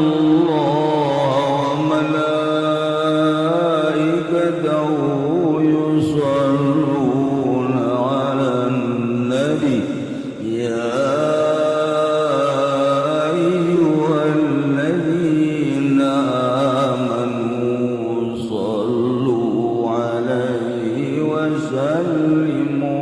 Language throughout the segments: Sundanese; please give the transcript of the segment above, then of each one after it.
Allah wa malaikatahu yusalluna 'alan nabi ya ayyuhalladzina amanu sallu 'alaihi wa sallimu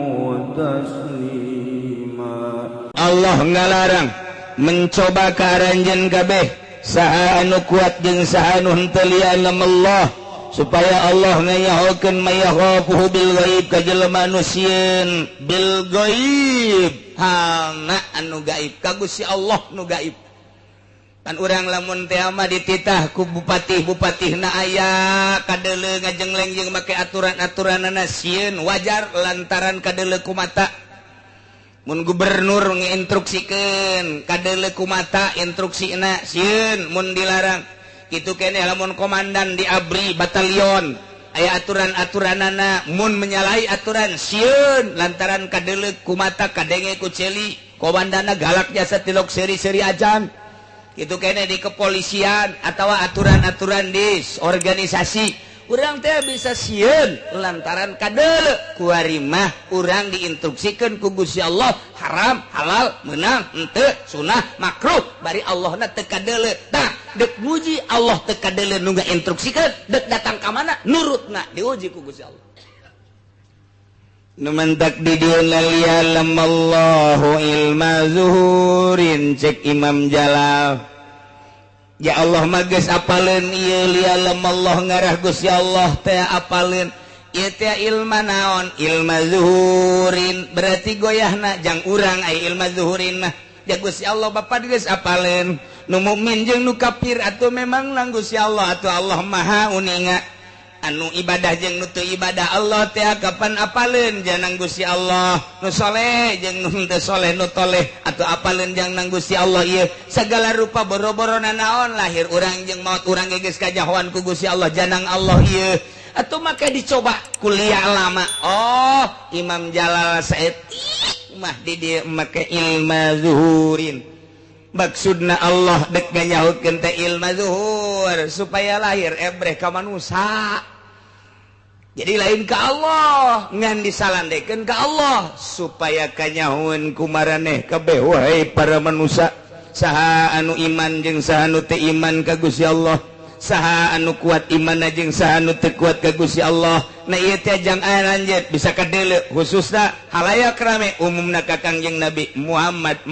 taslima. Allah ngalarang mencoba karanjen kabeh saha anu kuat jeung saha anu henteu lian Allah supaya Allah ngayahokeun mayakhafuhu bil ghaib ka jelema anu sieun bil ghaib hana anu gaib ka Gusti Allah nu gaib. Kan urang lamun teh mah dititah ku bupati-bupatihna aya kadeuleu ngajengleng jeung make aturan-aturanna sieun wajar lantaran kadeuleu ku mata. Mun gubernur nginstruksikeun kadeuleu kumata instruksina sieun mun dilarang kitu keneh lamun komandan di abri batalion aya aturan-aturanana mun menyalahi aturan sieun lantaran kadeuleu kumata kadenge ku celi komandanna galak jasa tilok seri-seri ajan kitu keneh di kepolisian atawa aturan-aturan di organisasi urang teh bisa sieun lantaran kadeuleu kuari mah urang diinstruksikeun ku Gusti Allah haram halal meunang henteu sunah makruh bari Allahna teu kadeuleu tah deuk muji Allah teu kadeuleu nu ngainstruksikeun deuk datang ka mana nurutna diuji ku Gusti Allah nu mentak di dieuna lialam Allahu ilma zuhurin cek Imam Jalal. Ya Allah mages apaleun ieu lialam Allah ngarah Gusti Allah teh apaleun ieu teh ilma naon ilma zuhurin berarti goyahna jang urang aya ilma zuhurin mah ya Gusti Allah Bapa geus apaleun nu mukmin jeung nu kafir atuh memang lang Gusti Allah atuh Allah Maha uninga anu ibadah jeung nu teu ibadah Allah teh kapan apaleun janang Gusti Allah nu saleh jeung nu teu saleh nu toleh atuh apaleun janang Gusti Allah ieu sagala rupa boro-borona naon lahir urang jeung maut urang geus kajahoan ku Gusti Allah janang Allah ieu atuh make dicoba kuliah lama oh Imam Jalal saeutik mah di dieu make ilma zuhurin maksudna Allah dek nganyahokeun teh ilma zuhur supaya lahir ebreh ka manusia. Jadi lain ka Allah ngan disalandekeun ka Allah supaya kanyahoeun ku maraneh kabeh wahai para manusia saha anu iman jeung saha anu teu iman ka Gusti Allah saha anu kuat imanna jeung saha anu teu kuat ka Gusti Allah na ieu teh jang anjeun bisa kadeuleu khususna halayak rame umumna ka Kangjeng Nabi Muhammad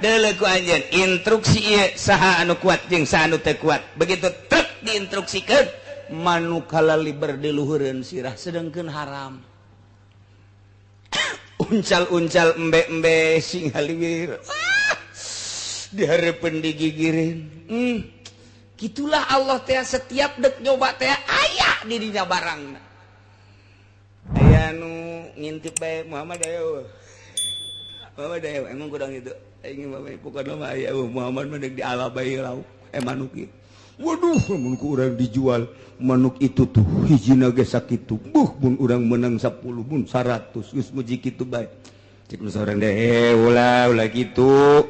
deuleu ku anjeun instruksi ieu saha anu kuat jeung saha anu teu kuat begitu truk diinstruksikeun manu kalali berdiluhureun sirah sedengkeun haram uncal-uncal embe-embe sing haliwir dihareupeun digigireun kitulah Allah teh setiap dek nyoba teh aya di dinya barangna aya nu ngintip bae Muhammad aya emang kurang itu ingin bae pokona mah aya Muhammad mah deuk di ala bae lauk manuk ieu waduh mun ku urang dijual manuk itu tuh hijina ge sakitu mun urang menang 10 mun 100 geus muji kitu bae cik nu saurang deh ulah kitu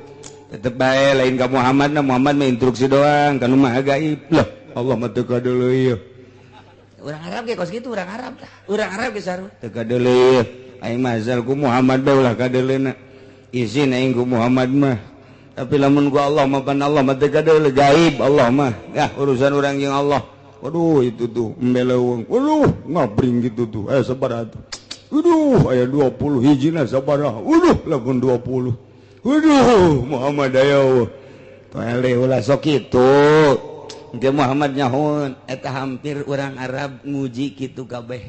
tetep bae lain ka Muhammad mah instruksi doang kanu mah gaib lah Allah mah teu kadeuleu ieu urang Arab ge kos kitu urang Arab ge saru teu kadeuleu aing mah asal ku Muhammad bae ulah kadeuleuna izin aing ku Muhammad mah tapi lamun ku Allah mah pan Allah mah teu kadeuleu gaib Allah mah ya urusan urang jeung Allah waduh itu tuh embeleuweung waduh ngabring gitu tuh aya sabaraha tuh waduh aya 20 hijina sabaraha waduh lamun 20 waduh Muhammad aya tole ulah sok kitu engke Muhammad nyahoon eta hampir urang Arab nguji kitu kabeh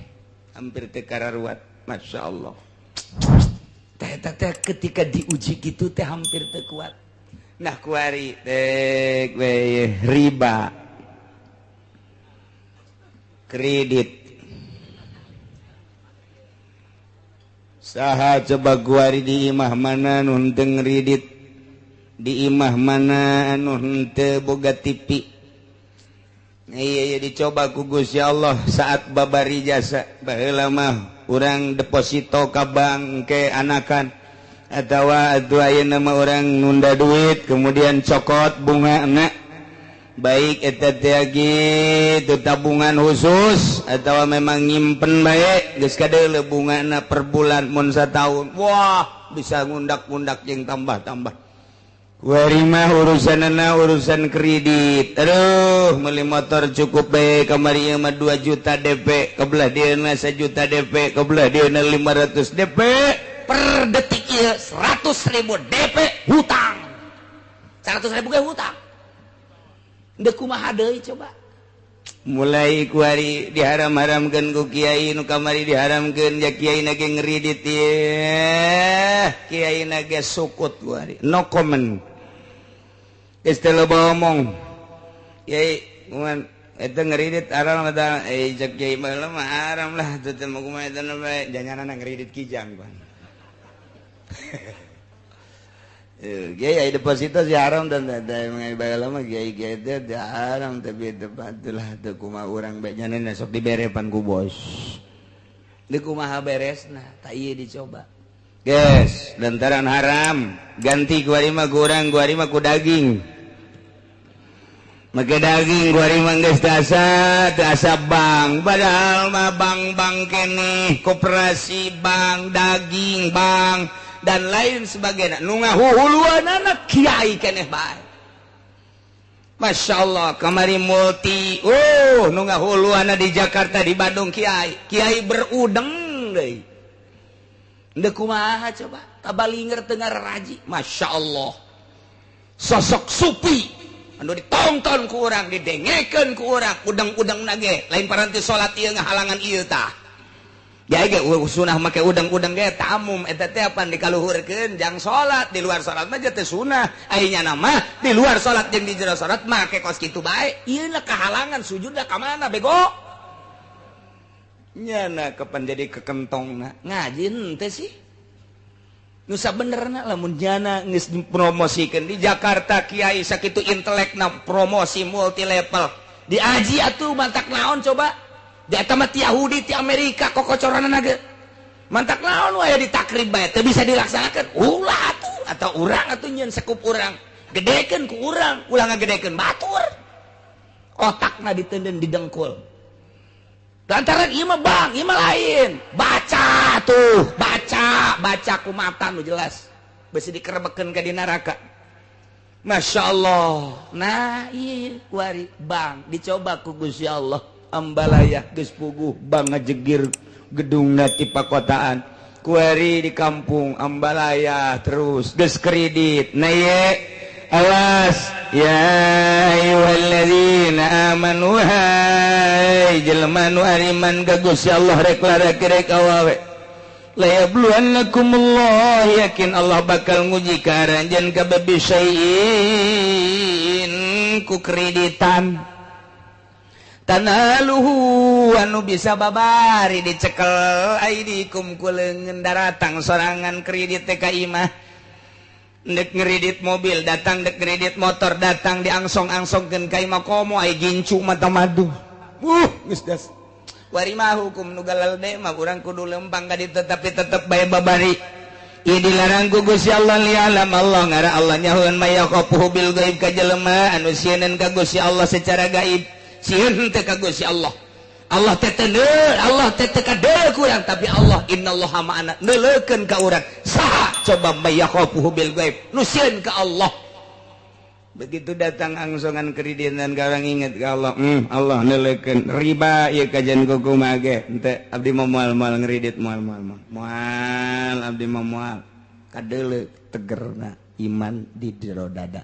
hampir teu kararuat masyaallah teh ketika diuji kitu teh hampir teu kuat nah kuari dek we riba kredit saha coba kuari di imah mana anu henteu ngredit di imah mana anu henteu boga TV iya dicoba ku Gusti Allah saat babari jasa baheula mah urang deposito ka bank ke anakan atawa atuh ayeuna mah urang nunda duit kemudian cokot bunga na baik itu tabungan khusus atau memang nyimpen baik geus kadeu bungana per bulan mun satahun wah bisa ngundak-ngundak jeung tambah-tambah kuari mah urusan kredit aduh meuli motor cukup baik kamari ieu mah 2 juta DP kebelah dieuna 1 juta DP kebelah dieuna 500 DP per detik ieu 100.000 DP hutang 100.000 ge hutang dek kumaha deui coba mulai kuari diharam-haramkeun ku kiai nu kamari diharamkeun ja kiai na ge ngridit ye kiai na ge sukut kuari no comment geus teu loba omong kiai mun eta ngridit haram eta cek kiai mah haram lah teu teu kumaha eta bae janganana ngridit kijang pan Kiai deposito si haram dan mengenai lama kiai itu haram tapi itulah tu kumaha urang bae nyanana sok diberepan ku bos. Di kumaha beresna tak ieu dicoba. Guys, lantaran haram ganti kuari mah ku urang kuari mah ku daging. Make daging kuari mah geus asa bank padahal mah bank keneh koperasi bank daging bank dan lain sebagainya nu ngahuhuluanana kiai keneh bae Masya Allah kamari multi nu ngahuluana di Jakarta di Bandung kiai berudeng deui teu kumaha coba tabalinger teu ngaraji Masya Allah sosok supi anu ditonton ku urang didengekeun ku urang udang-udang nage lain paranti salat ieu ngahalangan ieu tah ya ge sunah make udang-udang ge tamum eta teh apan dikaluhurkeun jang salat di luar salat mah teh sunah aya nama di luar salat jeung di jero salat make kos kitu bae ieu na kahalangan sujudna ka mana bego nyana kapan jadi kekentongna ngaji henteu sih nu sabenerna lamun nyana geus dipromosikeun di Jakarta kiai sakitu intelekna promosi multi level di aji atuh mantak naon coba di eta mah ti Yahudi ti Amerika kokocoranna ge mantak naon aya di takrib bae teu bisa dilaksanakeun ulah atuh atau urang atuh nyeun sekup urang gedekeun ku urang ulah ngagedekeun batur otakna diteuneun di dengkul lantaran ieu mah bang ieu mah lain baca tuh baca ku mata nu jelas beusi dikerebekeun ka di neraka Masya Allah nah ieu kuari bang dicoba ku Gusti Allah ambalayah geus puguh bang ngajegir gedungna ti pakotaan kuari di kampung ambalayah terus geus kredit na ye awas ya ayyuhalladzina amanu hai jelema nu ariman ka Gusti Allah rek laraki rek awawe la yabluwannakumullah yakin Allah bakal nguji ka aranjeun ka babisaiin ku kreditan tanaluhu anu bisa babari dicekel aidikum ku leungeun daratang sorangan kredit teh ka imah dek ngredit mobil datang dek ngredit motor datang diangsong-angsongkeun ka imah komo ai gincu mata madu geus das wari mah hukum nu galalde mah urang kudu lempang ka ditu tapi tetep bae babari ieu dilarang ku Gusti Allah lialam Allah ngara Allah nyahoeun maya qafuhu bil gaib ka jelema anu sieun ka Gusti Allah secara gaib sieun teh ka Gusti Allah Allah teh Allah teh kadeu kurang tapi Allah innallaha ma'ana neuleukeun ka urang saha coba mayakhafuhu bil ghaib nu sieun ka Allah begitu datang angsongan kreditan ka urang inget ka Allah Allah neuleukeun riba ieu kajian kuku mah ge henteu abdi mah moal ngredit moal abdi mah moal kadeuleu tegerna iman di jero dada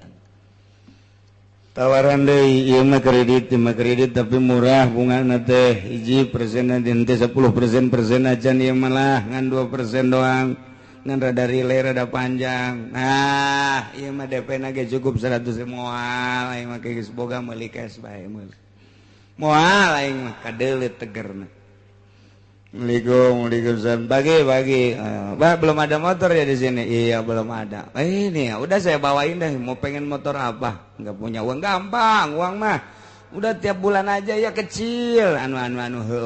tawaran deui ieu mah kredit tapi murah bungana teh 1% teh 10% acan ieu mah lah ngan 2% doang ngan rada relay rada panjang nah ieu mah DP-na ge cukup 100 moal aing mah geus boga meuli cash bae moal aing mah kadeuleu tegerna Waalaikumsalam bagi Pak belum ada motor ya di sini iya belum ada ini ya udah saya bawain deh mau pengen motor apa nggak punya uang gampang uang mah udah tiap bulan aja ya kecil anu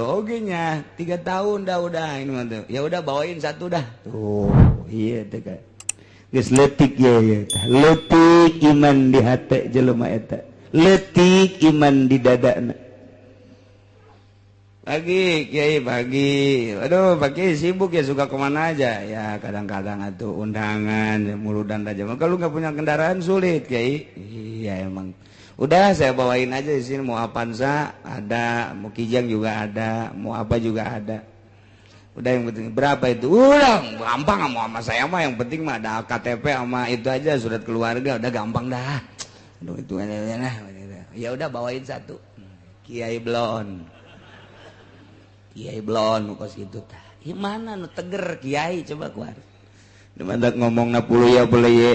oge nya 3 tahun dah udah ini mah ya udah bawain satu dah tuh iya teh geus leutik ya leutik iman di hate jelema eta letik iman di dadana. Pagi Kiai pagi, aduh pagi sibuk ya, suka kemana aja ya, kadang-kadang atuh undangan mulu dan aja. Kalau nggak punya kendaraan sulit Kiai. Iya emang. Udah saya bawain aja di sini, mau Avanza ada, mau Kijang juga ada, mau apa juga ada. Udah yang penting berapa itu? Udah gampang mau sama saya mah, yang penting mah ada KTP sama itu aja, surat keluarga, udah gampang dah. Aduh itu aja nah. Ya udah bawain satu. Kiai Blon. Kiai Blon kos gitu tah. Gimana nu teger Kiai coba keluar. Dimandak ngomong na puluh ya boleh ye.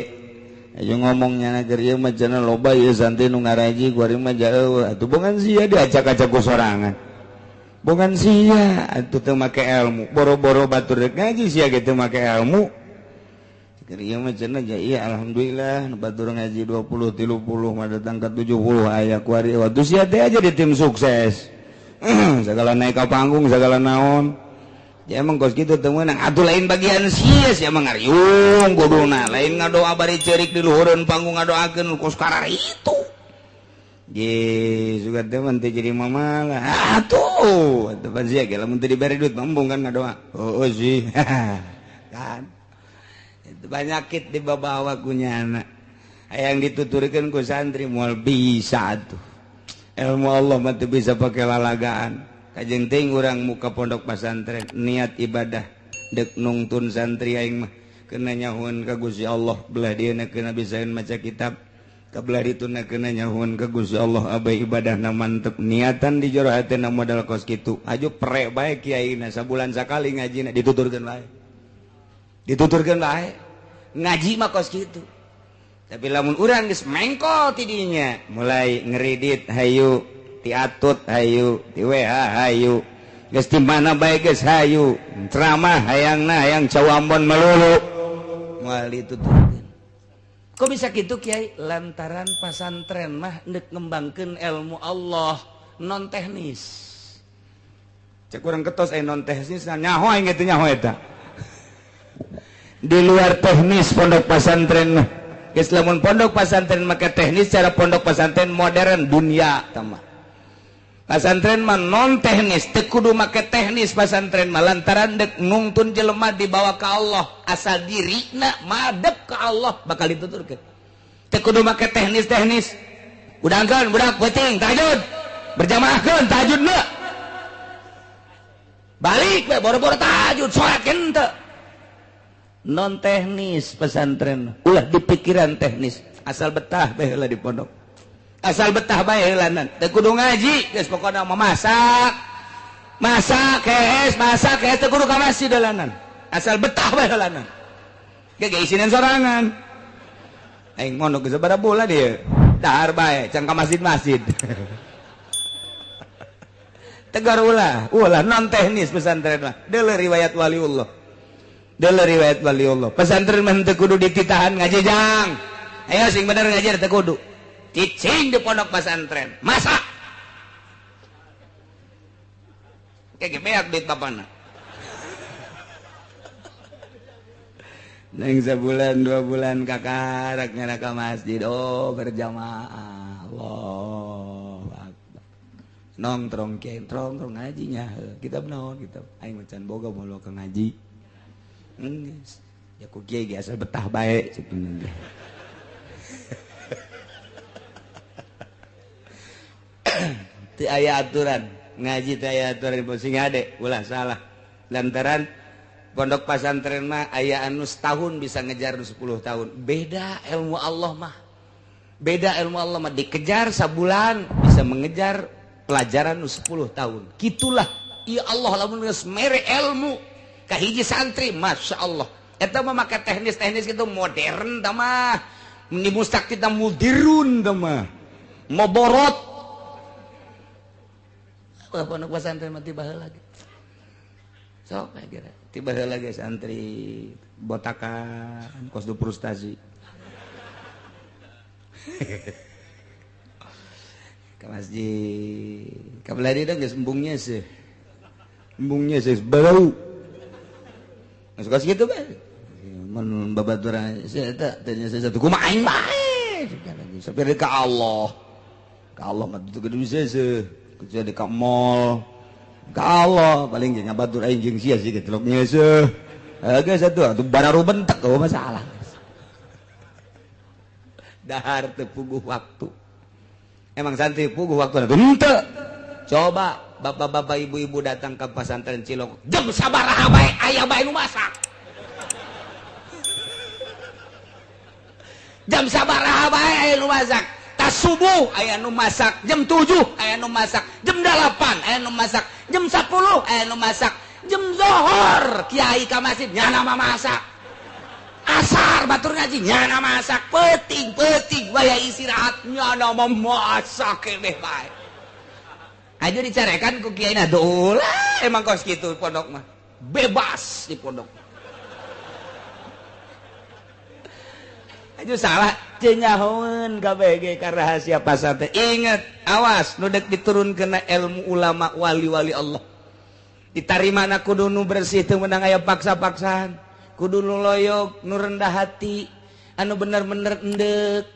Ayo ngomongnya nager ieu mah cenah loba ieu santai nu ngaraji kuari mah jauh. Atuh bongan sia diacak-acak ku sorangan. Bongan sia atuh teu make ilmu. Boro-boro batur rek ngaji sia ge teu make ilmu. Keur ieu mah cenah ja iya alhamdulillah nu batur ngaji 20 30 mah datang ka 70 aya kuari waktu sia teh aja di tim sukses. Segala naik ke panggung segala naon ya emang kos gitu temenang atuh lain bagian sia emang ngariung kuduna lain ngadoa bari cerik di luhureun panggung ngadoakeun kos karar itu ye suka teman teh jadi mamalah atuh tepan sia ge lamun teu dibere duit mambung kan ngadoa oh sih kan itu banyakit di babawa kunyana hayang dituturkeun ku santri moal bisa atuh ilmu Allah mah teu bisa pakai lalagaan. Kajeng teuing urang muka pondok pesantren niat ibadah dek nungtun santri aing mah keuna nyahoeun ka Gusti Allah, belah dieuna keuna bisaeun maca kitab, kabelah dituna keuna nyahoeun ka Gusti Allah abah ibadahna mantep, niatan di jero hatena modal kos kitu. Aju prek bae kiaina sabulan sakali ngajina dituturkeun bae. Dituturkeun bae. Ngaji mah kos kitu. Tapi lamun urang geus mengkol tidinya mulai ngeridit hayu ti atut hayu ti WH hayu geus ti mana bae geus hayu ceramah hayangna hayang cawambon melulu moal dituturkeun. Kok bisa kitu Kiai? Lantaran pasantren mah neuk ngembangkeun ilmu Allah non teknis. Cek urang ketos non teknis nyaho aing teh nyaho eta. Di luar teknis pondok pasantren mah geus lamun pondok pesantren make teknis cara pondok pesantren modern dunia tama. Pesantren mah non teknis, teu kudu make teknis pesantren mah lantaran dek nungtun jelema dibawa ka Allah, asal dirina madep ka Allah bakal dituturkeun. Teu kudu make teknis-teknis. Udangkeun budak peuting tahajud. Berjamaahkeun tahajudna. Balik we boro-boro tahajud salat henteu. Non teknis pesantren ulah di pikiran teknis asal betah bae heula di pondok asal betah bae heulanan teu kudu ngaji geus pokona mah masak kees teu kudu ka masjid heulanan asal betah bae heulanan ge isinan sorangan aing mondok geus sabaraha bulan ieu dahar bae can ka masjid tegar ulah non teknis pesantren mah deuleu riwayat waliullah. Dalam riwayat waliullah pesantren mah teu kudu dititahan ngaji jang. Ayo sing bener ngajar teu kudu. Cicing di pondok pesantren. Masak. Kayak beak duit bapana. Neng sebulan 2 bulan kakarak nyana ka masjid. Oh berjamaah. Allah Akbar. Nongkrong kiai nongkrong ngaji nya. Kitab naon kitab. Aing macan boga mulu ka ngaji. Ya ku kiai ge asal betah bae sebenarnya. Teu aya aturan ngaji teu aya aturan sing ade ulah salah lantaran pondok pesantren mah aya anu setahun bisa ngejar 10 tahun beda ilmu Allah mah dikejar sabulan bisa mengejar pelajaran 10 tahun gitulah ya Allah lamun geus mere ilmu kahiji santri Masya Allah eta mah make teknis-teknis gitu modern tah mah di mustak kita mudirun tah mah moborot pondok pesantren mah tiba heula lagi sok kira tiba heula lagi santri botakan kos du frustasi ke masjid kabelah dia geus embungnya sih bau suka segitu bae mun babaturan saya eta tanya saya satu kumaha aing bae sampai ka Allah Allah mah itu gede bisa sih jadi ke mall kalau paling jangan batur aing jeung sia sih gitu loknya sih agak satu atuh bararu bentek oh masalah dahar teu puguh waktu emang santri puguh waktu atuh henteu coba bapak-bapak ibu-ibu datang ke pesantren Cilok jam sabaraha bae aya bae nu masak jam sabaraha bae aya nu masak tas subuh aya nu masak jam 7 aya nu masak jam 8 aya nu masak jam 10 aya nu masak jam zohor kiai ka masjid nyana masak asar batur ngaji nyana masak penting waya istirahat nyana memasak keneh bae aja dicarekan ku kiai na ulah emang kos kitu pondok mah bebas di pondok aja salah cenyahoeun KBG ka rahasia pasante inget awas nu dek diturunkeun ilmu ulama wali-wali Allah ditarimana kudu nu bersih teu meunang aya paksa-paksaan kudu nu loyog nu rendah hati anu bener-bener endek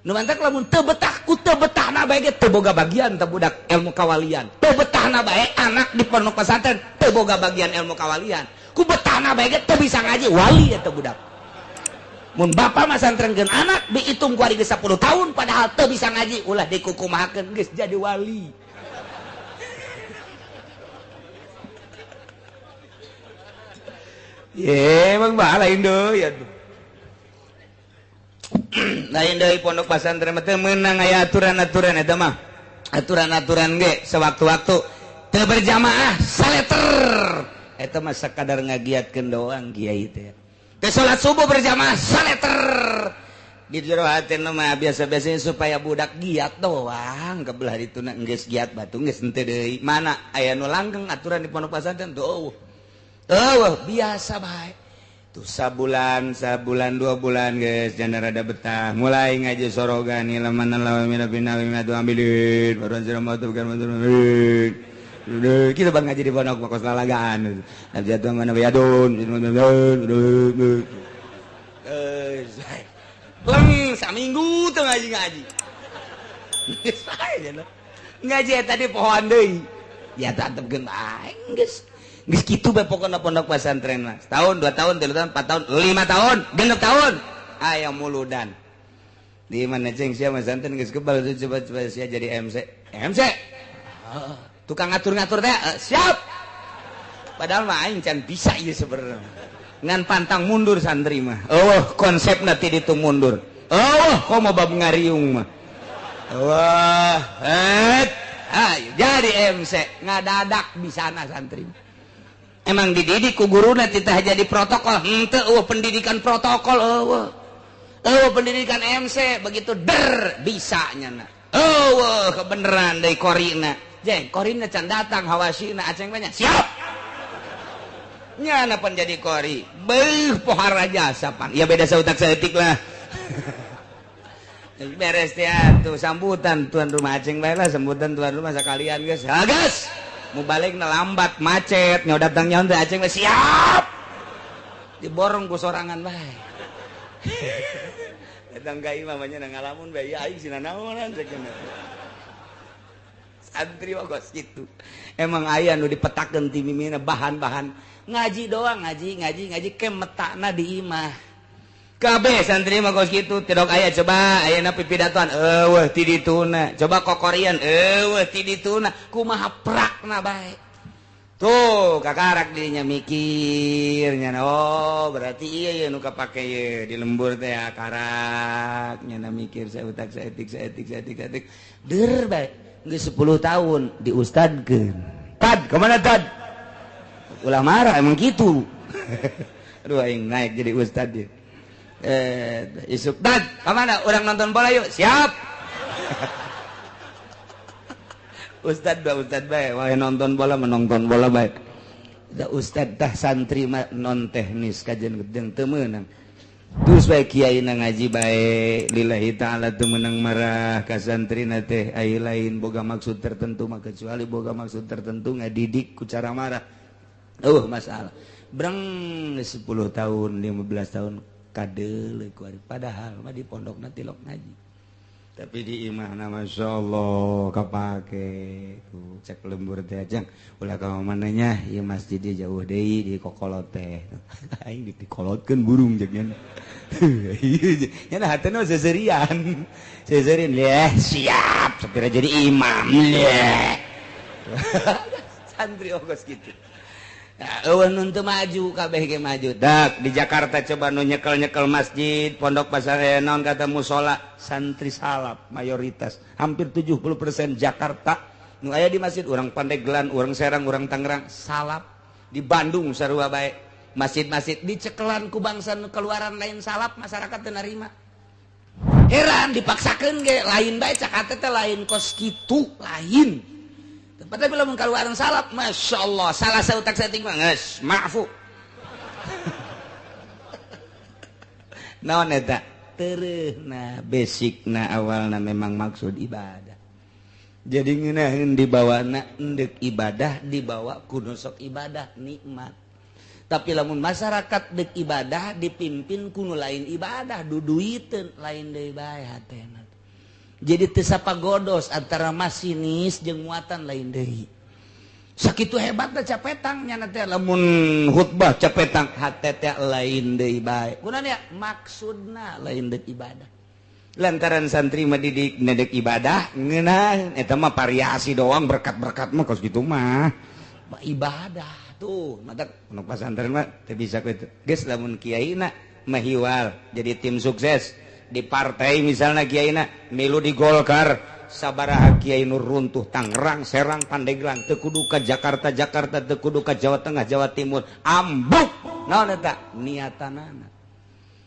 nu mantak lamun teu betah ku teu betahna bae ge teu boga bagian teu budak ilmu kawalian teu betahna bae anak di pondok pesantren teu boga bagian ilmu kawalian ku betahna bae ge teu bisa ngaji wali eta budak mun bapak mah santrengkeun anak dihitung ku ari geus 10 tahun padahal teu bisa ngaji ulah dikukumahakeun geus jadi wali ye emang bae lain deui atuh lain deui pondok pesantren teh meunang aya aturan-aturan eta mah aturan-aturan ge sewaktu-waktu teu berjamaah saleter eta mah sakadar ngagiatkeun doang kiai teh teu salat subuh berjamaah saleter di jero hatena mah biasa-biasanya supaya budak giat doang kebelah dituna geus giat batu geus henteu deui mana aya nu langgeng aturan di pondok pesantren tuh biasa bae tuh sabulan 2 bulan geus jana rada betah mulai ngaji sorogan ilaman lawa mina bina madu ambilin baru jeramatu bukan mantul kita bang ngaji di pondok kos lalagaan jatuh mana bayadun saminggu tuh ngaji ngaji tadi pohon deui ya tatepkeun ae geus kitu bae pokona pondok pesantren mah setahun 2 tahun 3 tahun 4 tahun 5 tahun 6 tahun aya muludan di mana ceng sia pesantren geus kebal coba sia jadi MC tukang ngatur-ngatur teh siap padahal mah aing can bisa ieu sebenarnya ngan pantang mundur santri mah konsepna ti ditu mundur komo bab ngariung mah jadi MC ngadadak bisana santri emang dididik ku guruna titah jadi protokol henteu pendidikan protokol pendidikan MC begitu bisa nyana kebeneran deui korina jeng korina can datang hawasina aceng banyak siap nyana pan jadi kori pohara jasa pan ya beda sautak saeutik lah beres ya tuh sambutan tuan rumah aceng bae lah sambutan tuan rumah sakalian geus gas mau balik lambat macet nyaw datang nyaon teh aceng siap diborong ku sorangan bae datang ka imam nya ngalamun bae ya aing sina naonan cenah santri kos gitu emang aya nu dipetakeun ti mimina bahan-bahan ngaji doang ngaji ke metakna di imah kabeh santri mah kos gitu tidok aya coba ayeuna pipidatoan ti dituna coba kokorian ti dituna kumaha prakna bae tuh kakarak dirinya mikirnya berarti iya nu kapake ye di lembur teh karak nyana mikir sautak saeutik der bae geus 10 tahun diustadkeun tad kemana tad ulah marah emang gitu aduh aing naik jadi ustad ya isuk tad kemana orang nonton bola yuk siap ustad bae wah nonton bola menonton bola bae da ustad tah santri mah non teknis kajian gedeng teu meunang terus bae kiai na ngaji bae lillahi ta'ala teu meunang marah ka santrina teh ai lain boga maksud tertentu mah kecuali boga maksud tertentu ngadidik ku cara marah masalah breng 10 tahun 15 tahun kadeuleuh ku ari padahal mah di pondokna tilok ngaji tapi di imahna Masya Allah kapake tuh cek lembur teh ajang ulah ka mananya ieu masjid dia jauh deui di kokolot teh aing dikolotkeun burung jeung nya nah hatena seserian siap supaya jadi imam santri ogos gitu. Eueun nu teu maju kabeh ge maju. Dak di Jakarta coba nu nyekel-nyekel masjid, pondok pesantren naon kata mushola, santri salaf mayoritas. Hampir 70% Jakarta nu aya di masjid urang Pandeglang, urang Serang, urang Tangerang salaf. Di Bandung sarua bae masjid-masjid dicekelan ku bangsa nu keluaran lain salaf masyarakat teu narima. Heran dipaksakeun ge lain bae cak teh lain kos kitu lain. Tapi lamun kaluaran salap, Masya Allah, salah sautak sating mah geus maafu. Naon eta? Teureuna basicna awalna memang maksud ibadah. Jadi ngeunaheun dibawana endek ibadah dibawa kudu sok ibadah nikmat. Tapi lamun masyarakat deuk ibadah dipimpin kudu lain ibadah duduiteun lain deui bae hatena. Jadi tesapa godos antara masinis jeung muatan lain deui. Sakitu hebatna capetang nya teh lamun khutbah capetang hate teh lain deui bae. Kunaon maksudna lain deuk ibadah. Lantaran santri mah didik nedek ibadah ngeunah eta mah variasi doang berkat-berkat mah kos kitu mah. Ibadah tuh matak pondok pesantren mah teu bisa kitu. Geus lamun kiaina mahiwal jadi tim sukses. Di partai misalnya kiaina milu di Golkar sabaraha kiai nu runtuh Tangerang, Serang, Pandeglang teu kudu ka Jakarta teu kudu ka Jawa Tengah, Jawa Timur ambuk naon eta niatanana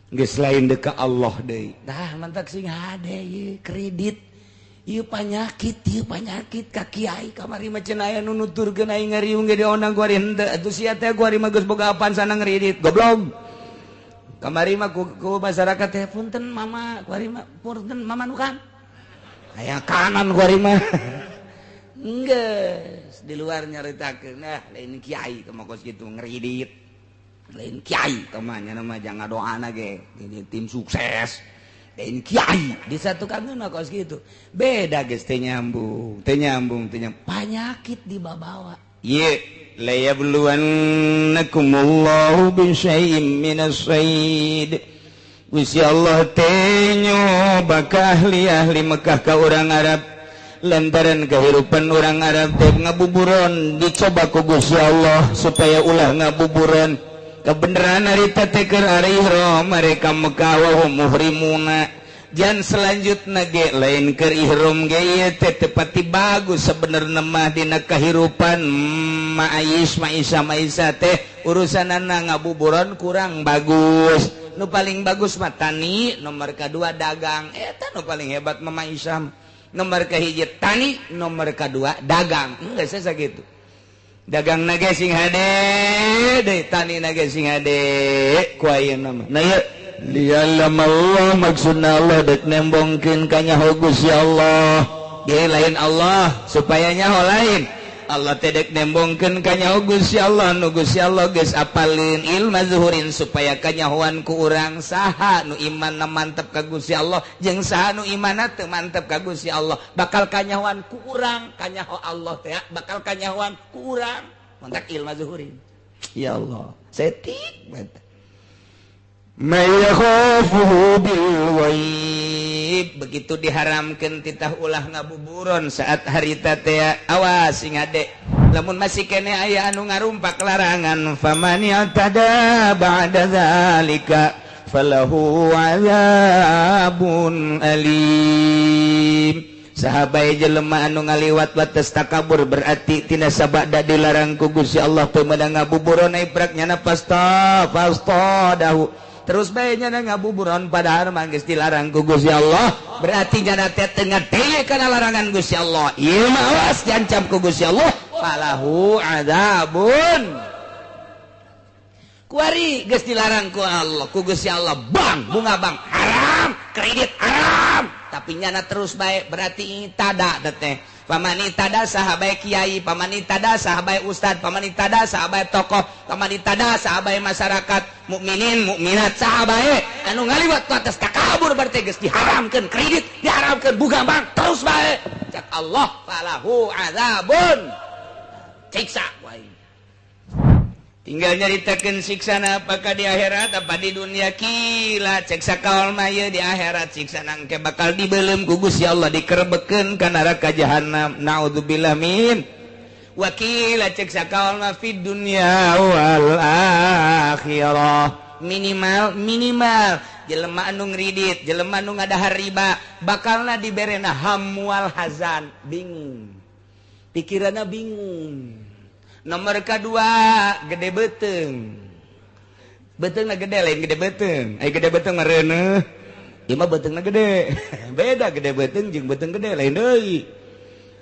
geus lain deuk ka Allah deui tah mantak sing hade ieu kredit ieu panyakit ka kiai kamari mah cenah aya nu nuturkeun aing ngariung ge dionang guari henteu atuh sia teh guari mah geus boga apaan sana ngredit goblok. Kamari mah ku masyarakat teh punten mama kuari mah punten mama nu kan aya kanan kuari mah geus di luar nyaritakeun nah lain kiai kama kos kitu ngridit lain kiai kamanya nama jangan doana ge ini tim sukses lain kiai di satu kangeun kos kitu beda geus teu nyambung penyakit dibawa ieu la yabluwannakumullahu bisyai'im minas sayd Gusti Allah teh nyoba ka ahli Mekah ka urang Arab lantaran kehidupan urang Arab teh ngabuburon dicoba ku Gusti Allah supaya ulah ngabuburon kebenaran harita teh keur ari ihram mereka Mekah wa hum muhrimuna jan selanjutna ge lain keur ihram ge ieu teh tepati bagus sabenerna mah dina kahirupan Maisha teh urusanana ngabuburon kurang bagus nu paling bagus mah tani nomor kedua dagang eta nu paling hebat mah Maisha nomor kahiji tani nomor kedua dagang geus sakitu dagang na ge sing hade deui tani na ge sing hade ku ayeuna mah nah ieu liya'lamallahu maksudna Allah dek nembongkeun ka nyaho Gusti Allah ge lain Allah supaya nyaho lain Allah tedek nembongkeun ka nyaho Gusti Allah nu Gusti Allah geus apalin ilmu zuhurin supaya kanyahoan ku urang saha nu imanna mantep ka Gusti Allah jeung saha nu imanna teu mantep ka Gusti Allah bakal kanyahoan ku urang kanyaho Allah teh bakal kanyahoan ku urang mantap ilmu zuhurin ya Allah setik mantap mayakhafuhu bilwaib begitu diharamkeun titah ulah ngabuburon saat harita teh awas sing ade lamun masih kene aya anu ngarumpak larangan faman yatada ba'da zalika falahu azabun alim sahabai jelema anu ngaliwat wates takabur berarti tina sabada dilarang ku Gusti Allah teu meunang ngabuburon ai praknya pasta dahu terus bae nya ngabuburon padahal mah geus dilarang ku Gusti Allah berarti nya teh teu ngadenge kana larangan Gusti Allah ieu mah awas diancam ku Gusti Allah falahu adzabun kuari geus dilarang ku Allah ku Gusti Allah bang bunga bang haram kredit haram haram tapi nyana terus baik berarti tada teh pamani tada sahabat kiai pamani tada sahabat ustad pamani tada sahabat tokoh pamani tada sahabat masyarakat mukminin mukminat sahabat anu ngaliwat ku atas takabur berarti geus diharamkeun kredit diharamkeun buka bank terus baik cak Allah falahu azabun siksa wae tinggal nyaritakeun siksana apakah di akhirat apa di dunia kila cek sakaol mah di akhirat siksana engke bakal dibeuleum ku Gusti Allah dikerebekeun ka neraka jahanam naudzubillah min wakila cek sakaol mah fid dunya wal akhirah minimal jelema anu ngridit jelema anu ngadahar riba bakalna diberena hamwal hazan bingung pikiranna bingung. Nomor kedua gede beteng betengna gede lain gede beteng gede beteng mah reuneuh ieu mah betengna gede beda gede beteng jeung beteng gede lain deui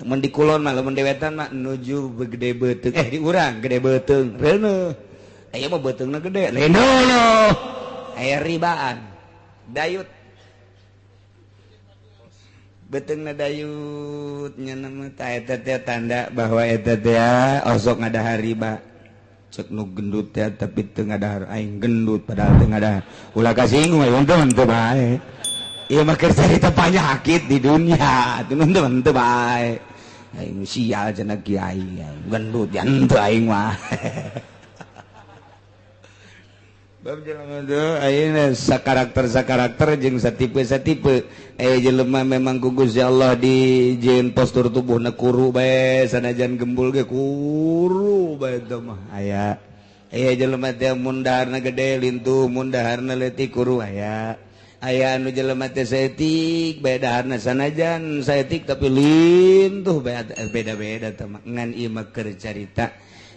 mun di kulon mah lamun dewetan mah nuju gede beteng di urang gede beteng reuneuh ieu mah betengna gede lain deui aya ribaan dayut betengna dayut nyana mah eta teh tanda bahwa eta teh osok ngadahar riba cek nu gendut teh tapi teu ngadahar aing gendut padahal teu ngadahar ulah kasinggung aya untung teu bae ieu mah keur carita penyakit di dunia teu untung teu bae aing sial cenah kiai gendut yan teu aing mah bab jelema teh ayeuna sakarakter jeung satipe jelema memang ku Gusti Allah dijieun postur tubuhna kuru bae sanajan gembul ge kuru bae teh mah aya jelema teh mun daharna gede lintuh mun daharna leutik kuru aya anu jelema teh saeutik bae daharna sanajan saeutik tapi lintuh bae beda-beda teh mah ngan ieu mah keur carita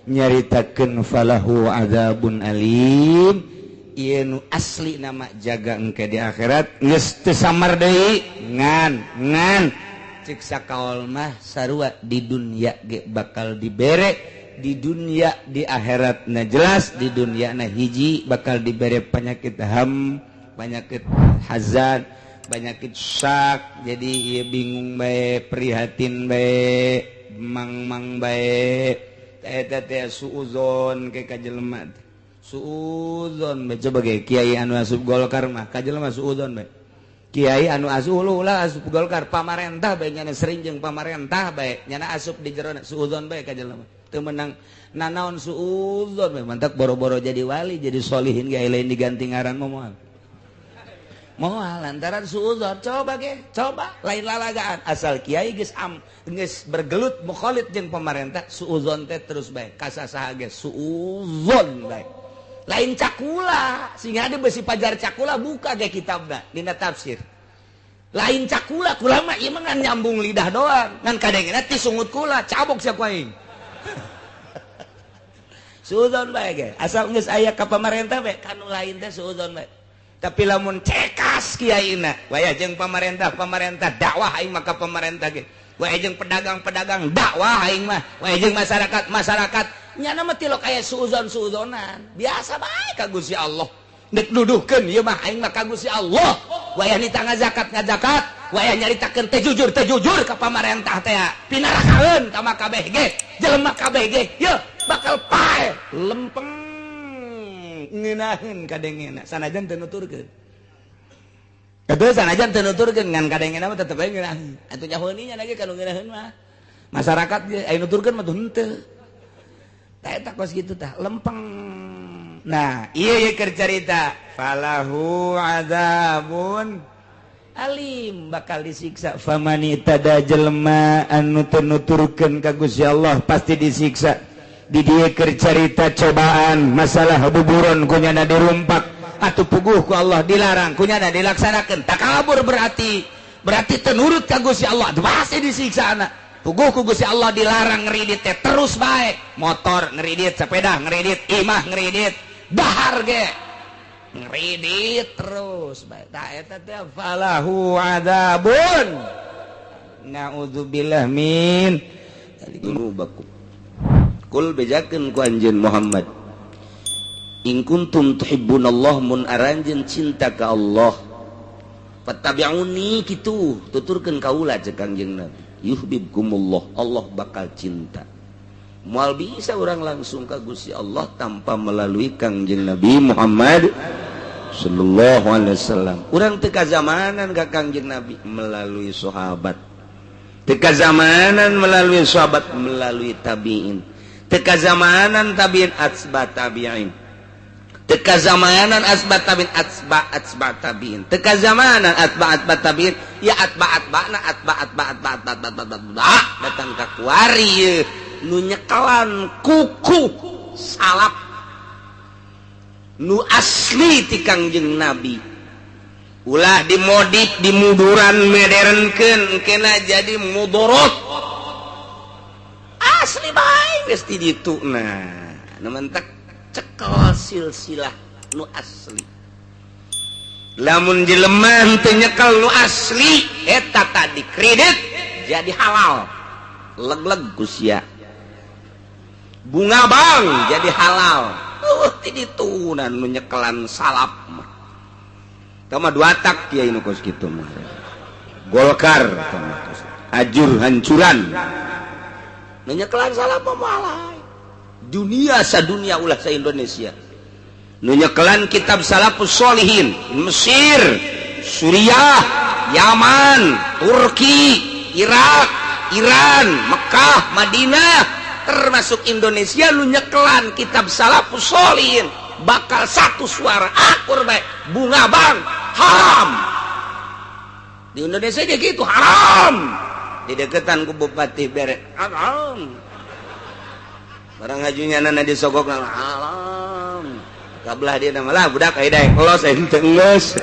nyaritakeun falahu azabun alim ieu nu asli nama jaga engke di akhirat geus teu samar deui ngan cek sakaol mah sarua di dunia ge bakal dibere di dunia di akhirat na jelas di dunia na hiji bakal dibere penyakit penyakit hazan penyakit syak jadi ieu bingung bae prihatin bae mang bae eta teh suuzon ke ka jelema suuzon bae coba ge kiai anu asup Golkar mah ka jelema suuzon bae kiai anu asup ulah asup Golkar pamarentah bae nyana sering jeung pamarentah bae nyana asup di jero suuzon bae ka jelema teu meunang nanaon suuzon bae mantak boro-boro jadi wali jadi solihin ge lain diganti ngaran moal lantaran suuzon coba lain lalagaan asal kiai geus bergelut mukhalid jeung pemerintah suuzon teh terus bae kasasaha ge suuzon bae lain cakula sehingga ada besi pajar cakula buka ge kitabna dina tafsir lain cakula kula mah ieu mah ngan nyambung lidah doang ngan kadengna ti sungut kula cabok sia ku aing suuzon bae ge asal geus aya ka pemerintah bae kanu lain teh suuzon bae tapi lamun cekas kiaina waya jeung pemerintah dakwah aing mah ka pemerintah ge waya jeung pedagang dakwah aing mah waya jeung masyarakat nyana mah tilok aya suuzon-suuzonan biasa bae ka Gusti Allah dek duduhkeun ieu mah aing mah ka Gusti Allah waya nita ngazakat waya nyaritakeun teh jujur ka pemerintah teh pinarakaeun ka mah kabeh ge jelema kabeh ge yeuh bakal pae lempeng ngeunaheun kadengena sanajan teu nuturkeun Kedua sanajan teu nuturkeun ngan kadengena mah tetep bae ngeunaheun atuh nyahoeunnya lagi kalau ngeunaheun mah masyarakat ge aya nuturkeun mah tuh henteu tah eta kos kitu tah lempeng nah ieu keur carita falahu adzabun alim bakal disiksa famani tada jelema anu teu nuturkeun ka Gusti Allah pasti disiksa di dieu keur carita cobaan masalah buburon kunyana dirumpak atuh puguh ku Allah dilarang kunyana dilaksanakeun takabur berarti teu nurut ka Gusti Allah pasti disiksa anak puguh ku Gusti Allah dilarang ngeridit teh terus bae motor ngeridit sepeda ngeridit imah ngeridit dahar ge ngeridit terus bae tah eta teh falahu adzabun naudzubillah min dzalikum kul bejakeun ku anjeun Muhammad in kuntum tuhibbunallah mun aranjeun cinta ka Allah fattabi'uni kitu tuturkeun kaula cek Kangjeng Nabi yuhibbukumullah Allah bakal cinta moal bisa orang langsung ka Gusti Allah tanpa melalui Kangjeng Nabi Muhammad sallallahu alaihi wasallam. Urang teu kazamanan ka Kangjeng Nabi melalui sahabat. Teu kazamanan melalui sahabat melalui tabi'in. Teu kazamanan tabi'in atsba tabi'in. Teu kazamanan asba tabi'in atsba tabi'in. Teu kazamanan atba tabi'in ya atba datang ka kuari nu nyekelan kuku salap nu asli ti Kangjeng Nabi ulah dimodif dimuduran modernkeun kena jadi mudorot asli bae geus ti ditu nah nu mentek cekel silsilah nu asli lamun jelema teu nyekel nu asli eta tadi kredit jadi halal leg-leg kusia bunga bang jadi halal tiditunan nu nyekelan salap mah tama dua tak kiai nu kos kitu mah Golkar tama ajur hancuran nu nyekelan salap mah alay dunia sadunia ulah sa Indonesia nu nyekelan kitab salafus sholihin Mesir Suriah Yaman Turki Irak Iran Mekah Madinah termasuk Indonesia lu nyekelan kitab salafus sholihin bakal satu suara akur baik bunga bang haram di Indonesia dia gitu haram di deketan ku bupati bere haram barang ngajunya nana disogok haram kabelah dia nama lah budak aida los ente geus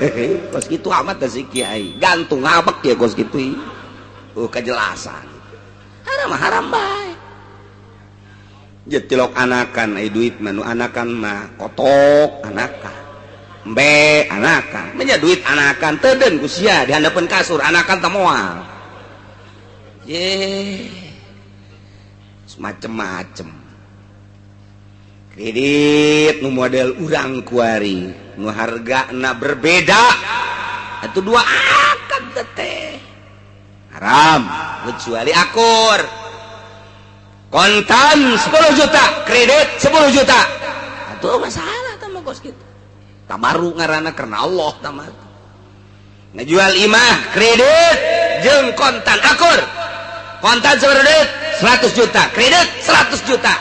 kos kitu amat teh si kiai gantung ngabek ya kos kitu kejelasan haram bae jetilok anakan duit manu anakan mah kotok anakan embe anakan menya duit anakan teudeun ku sia di handapeun kasur anakan teh moal semacem-macem kredit nu model urang kuari nu hargana berbeda atuh dua akad teh haram kecuali akur kontan 10 juta kredit 10 juta itu masalah sama kos kita tabaru ngarana karena Allah tamat ngejual imah kredit jeung kontan akur kontan kredit 100 juta kredit 100 juta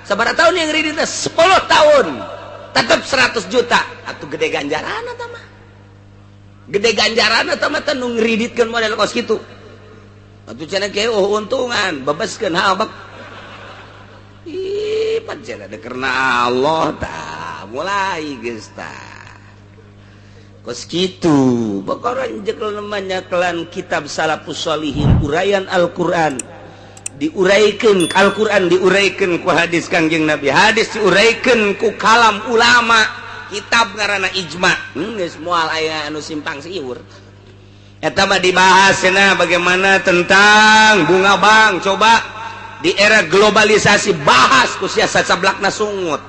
sabaraha tahun yang kreditnya 10 tahun tetap 100 juta atuh gede ganjarana tamah gede ganjarana tamah teh nu ngriditkeun model kos kitu atuh cenah kieu untungan bebeskeun habak pancen ada karena Allah tak mulai geus tah kos kitu bakaran jekel namanya kelan kitab salafus sholihin uraian Al-Qur'an diuraikeun Al-Qur'an diuraikeun ku hadis Kangjeng Nabi hadis diuraikeun ku kalam ulama kitab ngaranna ijma geus moal aya anu simpang siur eta mah dibahasna bagaimana tentang bunga bang coba di era globalisasi bahas ku sia sacablakna sungut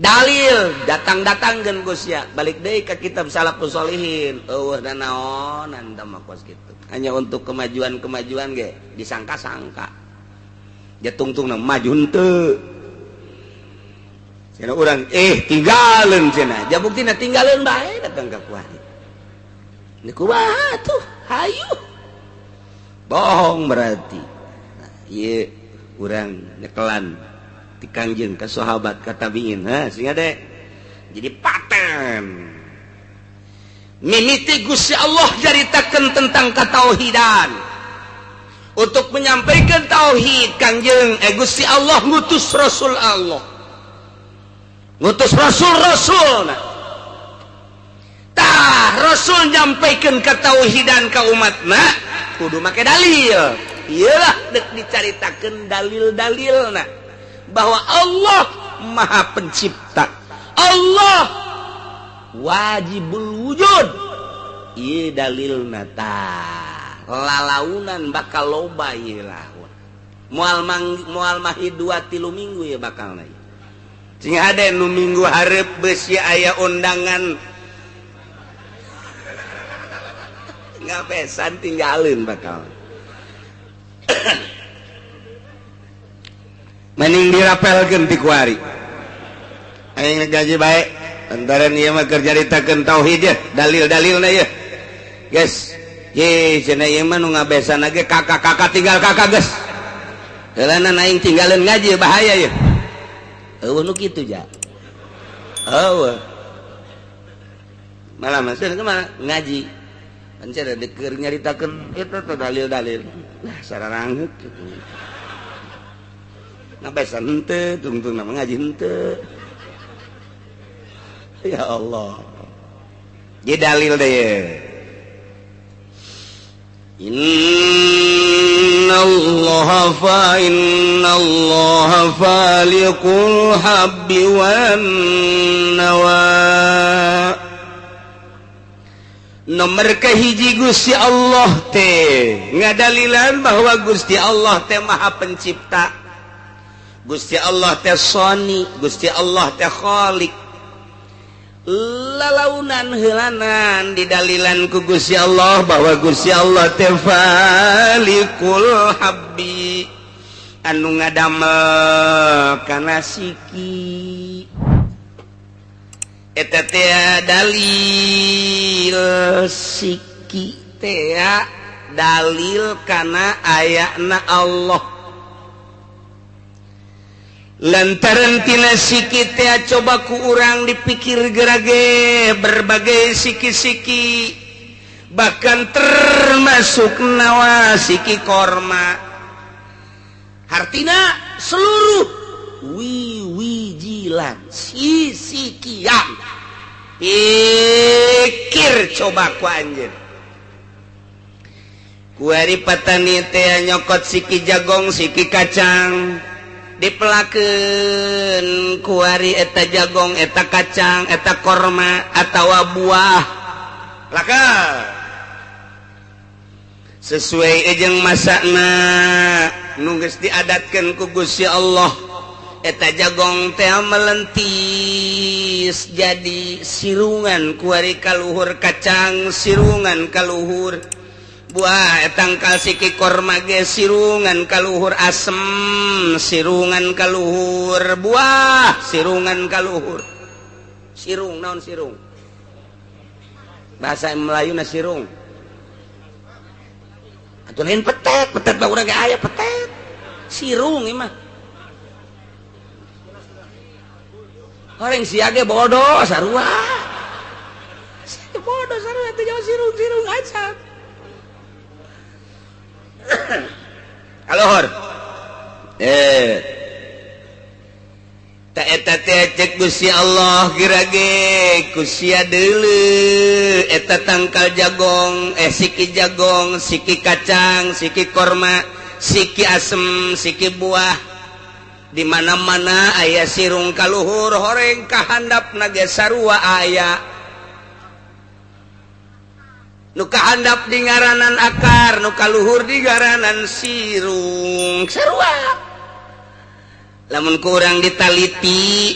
dalil datang-datangkeun ku sia balik deui ka kitab salafus sholihin eueuh da naonan tah mah kos kitu hanya untuk kemajuan-kemajuan ge disangka-sangka ja tungtungna maju henteu cenah urang tinggalin cenah ja buktina tinggalin bae datang ka kuari ini kumaha tuh hayu bohong berarti iya urang nyekelan ti Kangjeng ka sahabat ka tabiin sehingga deh jadi paten mimiti Gusti Allah jaritakeun tentang katauhidan untuk menyampaikan tauhid Kangjeng Gusti Allah ngutus Rasul Allah ngutus Rasul tah Rasul nyampaikan katauhidan ka umatna kudu make dalil iyalah dek dicaritakeun dalil-dalilna bahwa Allah Maha Pencipta Allah wajibul wujud ieu dalilna tah lalaunan bakal loba ieu laun moal mahid 2-3 minggu ya bakalna sing ade nu minggu hareup beus aya undangan ngabesan tinggalin bakal mending dirapelkeun ti kuari aing gaji baik antara ieu mah keur caritakeun tauhid ya dalil-dalilna ya guys ye cenah ieu mah nu ngabesan ge kakak-kakak tinggal kakak geus heulana aing tinggalin ngaji bahaya ya eueuh nu kitu ja eueuh malah maksudna kumaha ngaji pancen keur nyaritakeun eta teh dalil-dalil nah sararangeut kitu ngabesan henteu tungtung nama ngaji henteu ya Allah jadi dalil deh ya innallaha faliqul habbi wan nawa nomor kahiji Gusti Allah teh ngadalilan bahwa Gusti Allah teh maha pencipta Gusti Allah teh Soni, Gusti Allah teh Khaliq. Lalaunan heulanan didalilan ku Gusti Allah bahwa Gusti Allah teh Falikul Habbi anu ngadamel kana siki. Eta teh dalil siki teh dalil kana ayana Allah. Lantaran tina siki teh coba ku urang dipikir gerage berbagai siki-siki bahkan termasuk nawa siki korma artina seluruh wiwijilan sisikian pikir coba ku anjeun ku ari patani teh nyokot siki jagong siki kacang dipelakeun kuari eta jagong eta kacang eta korma atawa buah laka sesuai ejeng masana nu geus diadatkeun ku Gusti Allah eta jagong teh melentis jadi sirungan kuari kaluhur kacang sirungan kaluhur buah tangkal siki korma ge sirungan kaluhur asem sirungan kaluhur buah sirungan kaluhur sirung naon sirung bahasa Melayuna sirung atuh lain petet mah urang ge aya petet sirung ieu mah orang siage bodoh sarua siage bodoh sarua teh jauh sirung acap alohor ta eta teh cek Gusti Allah girage ku sia deuleu eta tangkal jagong siki jagong siki kacang siki korma siki asem siki buah di mana-mana aya sirung kaluhur horeng kahandapna ge sarua aya nu kahandap di ngaranan akar nu kaluhur di ngaranan sirung sarua lamun kurang ditaliti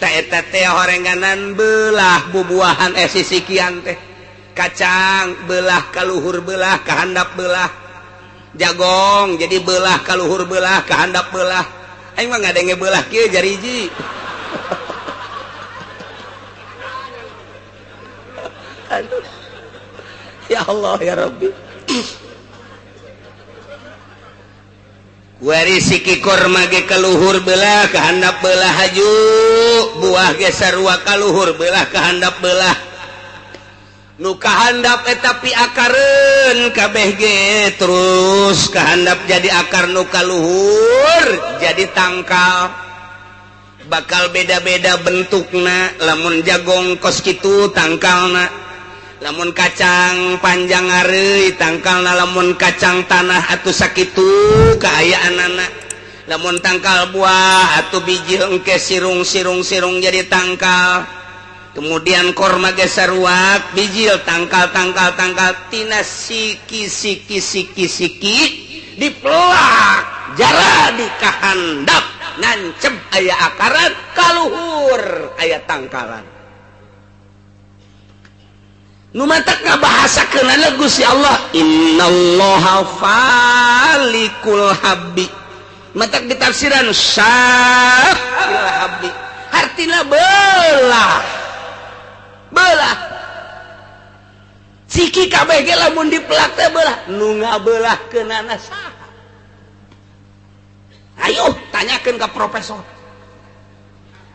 ta eta teh horenganan belah bubuahan sisikian teh kacang belah kaluhur belah kahandap belah jagong jadi belah kaluhur belah kahandap belah aing mah ngadenge belah kieu jariji aduh ya Allah ya Rabbi kuari siki korma ge kaluhur belah kahandap belah haju buah ge sarua kaluhur belah kahandap belah nu kahandap eta piakareun kabeh ge terus kahandap jadi akar nu kaluhur jadi tangkal bakal beda-beda bentukna lamun jagong kos kitu tangkalna lamun kacang panjang areuy tangkalna lamun kacang tanah atuh sakitu kaayaanana lamun tangkal buah atuh biji engke sirung jadi tangkal kemudian korma ge saruak bijil tangkal tina siki dipelak jara dikahandap nancep aya akaran kaluhur aya tangkalan nu matak ngabahasakeunana Gusti Allah innallaha falikul habbi matak ditafsiran syafil habbi artina belah ciki kabeh ge lamun dipelak teh belah nu ngabelahkeunana saha ayo tanyakeun ka profesor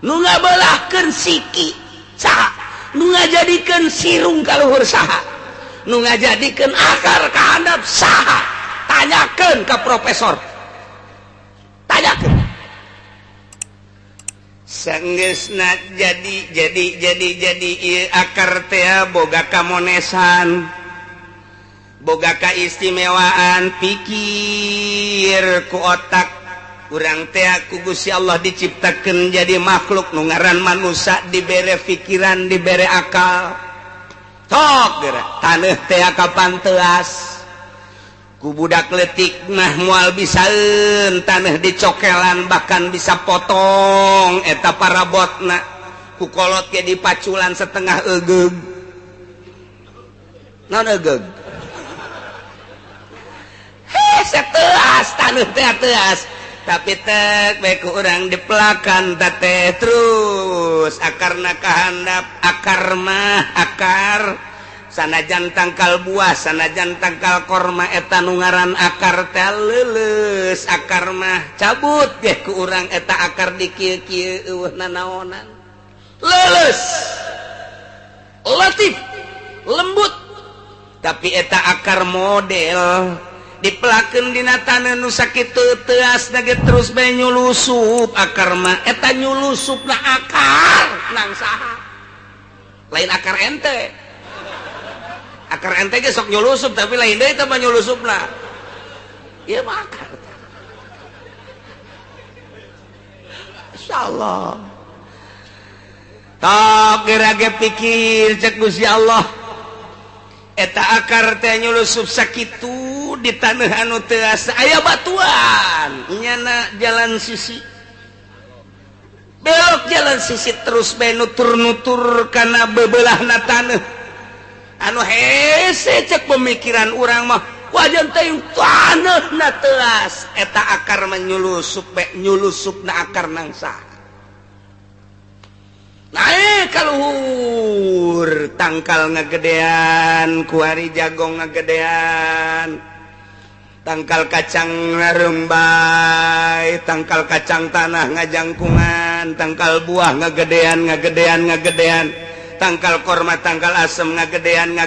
nu ngabelahkeun siki saha nu ngajadikeun sirung ka luhur saha nu ngajadikeun akar ka handap saha tanyakeun ka profesor tanyakeun sanggeusna jadi ieu akar teh boga kamonesan boga kaistimewaan pikir ku otak urang teh ku Gusti Allah diciptakeun jadi makhluk nu ngaran manusia dibere pikiran dibere akal tok geura taneuh teh kapan teas ku budak leutik mah moal bisaeun taneuh dicokelan bahkan bisa potong eta parabotna ku kolot ge dipaculan setengah egeug naon egeug seteas taneuh teh teas tapi tek baik orang dipelakan teh terus akarna kahandap akar mah akar sanajan tangkal buah sanajan tangkal korma eta nu ngaran akar teh leuleus akar mah cabut ge ku urang eta akar di kieu-kieu eueuh nanaonan leuleus latif lembut tapi eta akar model dipelakeun dina taneuh nu sakitu teas ge terus bae nyulusup akar mah eta nyulusupna akar nang saha lain akar ente ge sok nyulusup tapi lain deui teh mah nyulusupna ieu mah akar insyaallah tak geura ge pikir cek Gusti Allah eta akar teh nyulusup sakitu di taneuh anu teu asa aya batuan nyana jalan sisi belok jalan sisi terus bae nutur-nutur kana bebelahna taneuh anu hese cek pemikiran urang mah wajan teh taneuhna teas eta akar mah nyulusup bae nyulusupna akar nang saha naik ka luhur tangkal ngagedean kuari jagong ngagedean tangkal kacang ngarembay tangkal kacang tanah ngajangkungan tangkal buah ngagedean tangkal korma tangkal asem ngagedean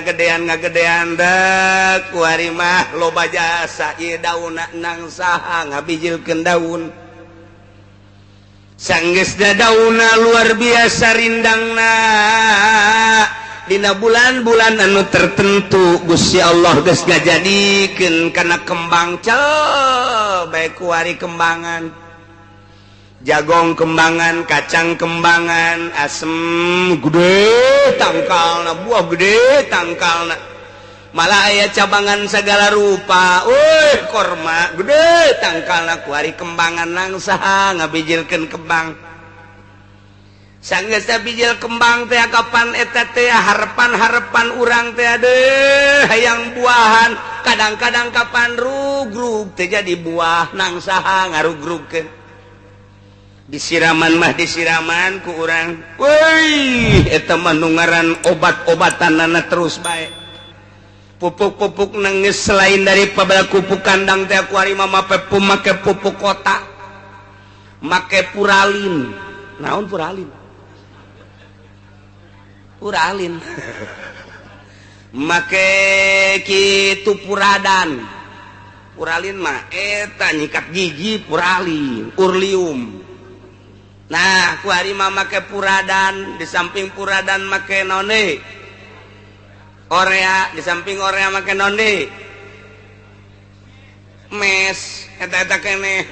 dak kuari mah loba jasa ieu daunna nang saha ngabijilkeun daun sanggeusna daunna luar biasa rindangna dina bulan-bulan anu tertentu Gusti Allah geus ngajadikeun kana kembang bae kuari kembangan jagong kembangan kacang kembangan asem gede tangkalna buah gede tangkalna malah aya cabangan segala rupa korma gede tangkalna kuari kembangan nang saha ngabijilkeun kembang sanggeus bijil kembang teh kapan eta teh harapan urang teh adeuh hayang buahan kadang-kadang kapan rugrug teh jadi buah nang saha ngarugrugkeun disiraman mah disiraman ku urang weuy eta mah nu ngaran obat-obatanna terus bae pupuk-pupuk nang geus selain daripada pupuk kandang teh ku ari mah make pupuk kota make puralin naon puralin make kitu puralin mah eta nyikat gigi puralin urlium nah ku ari mah make puradan di samping puradan make none orea di samping orea make none mes eta keneh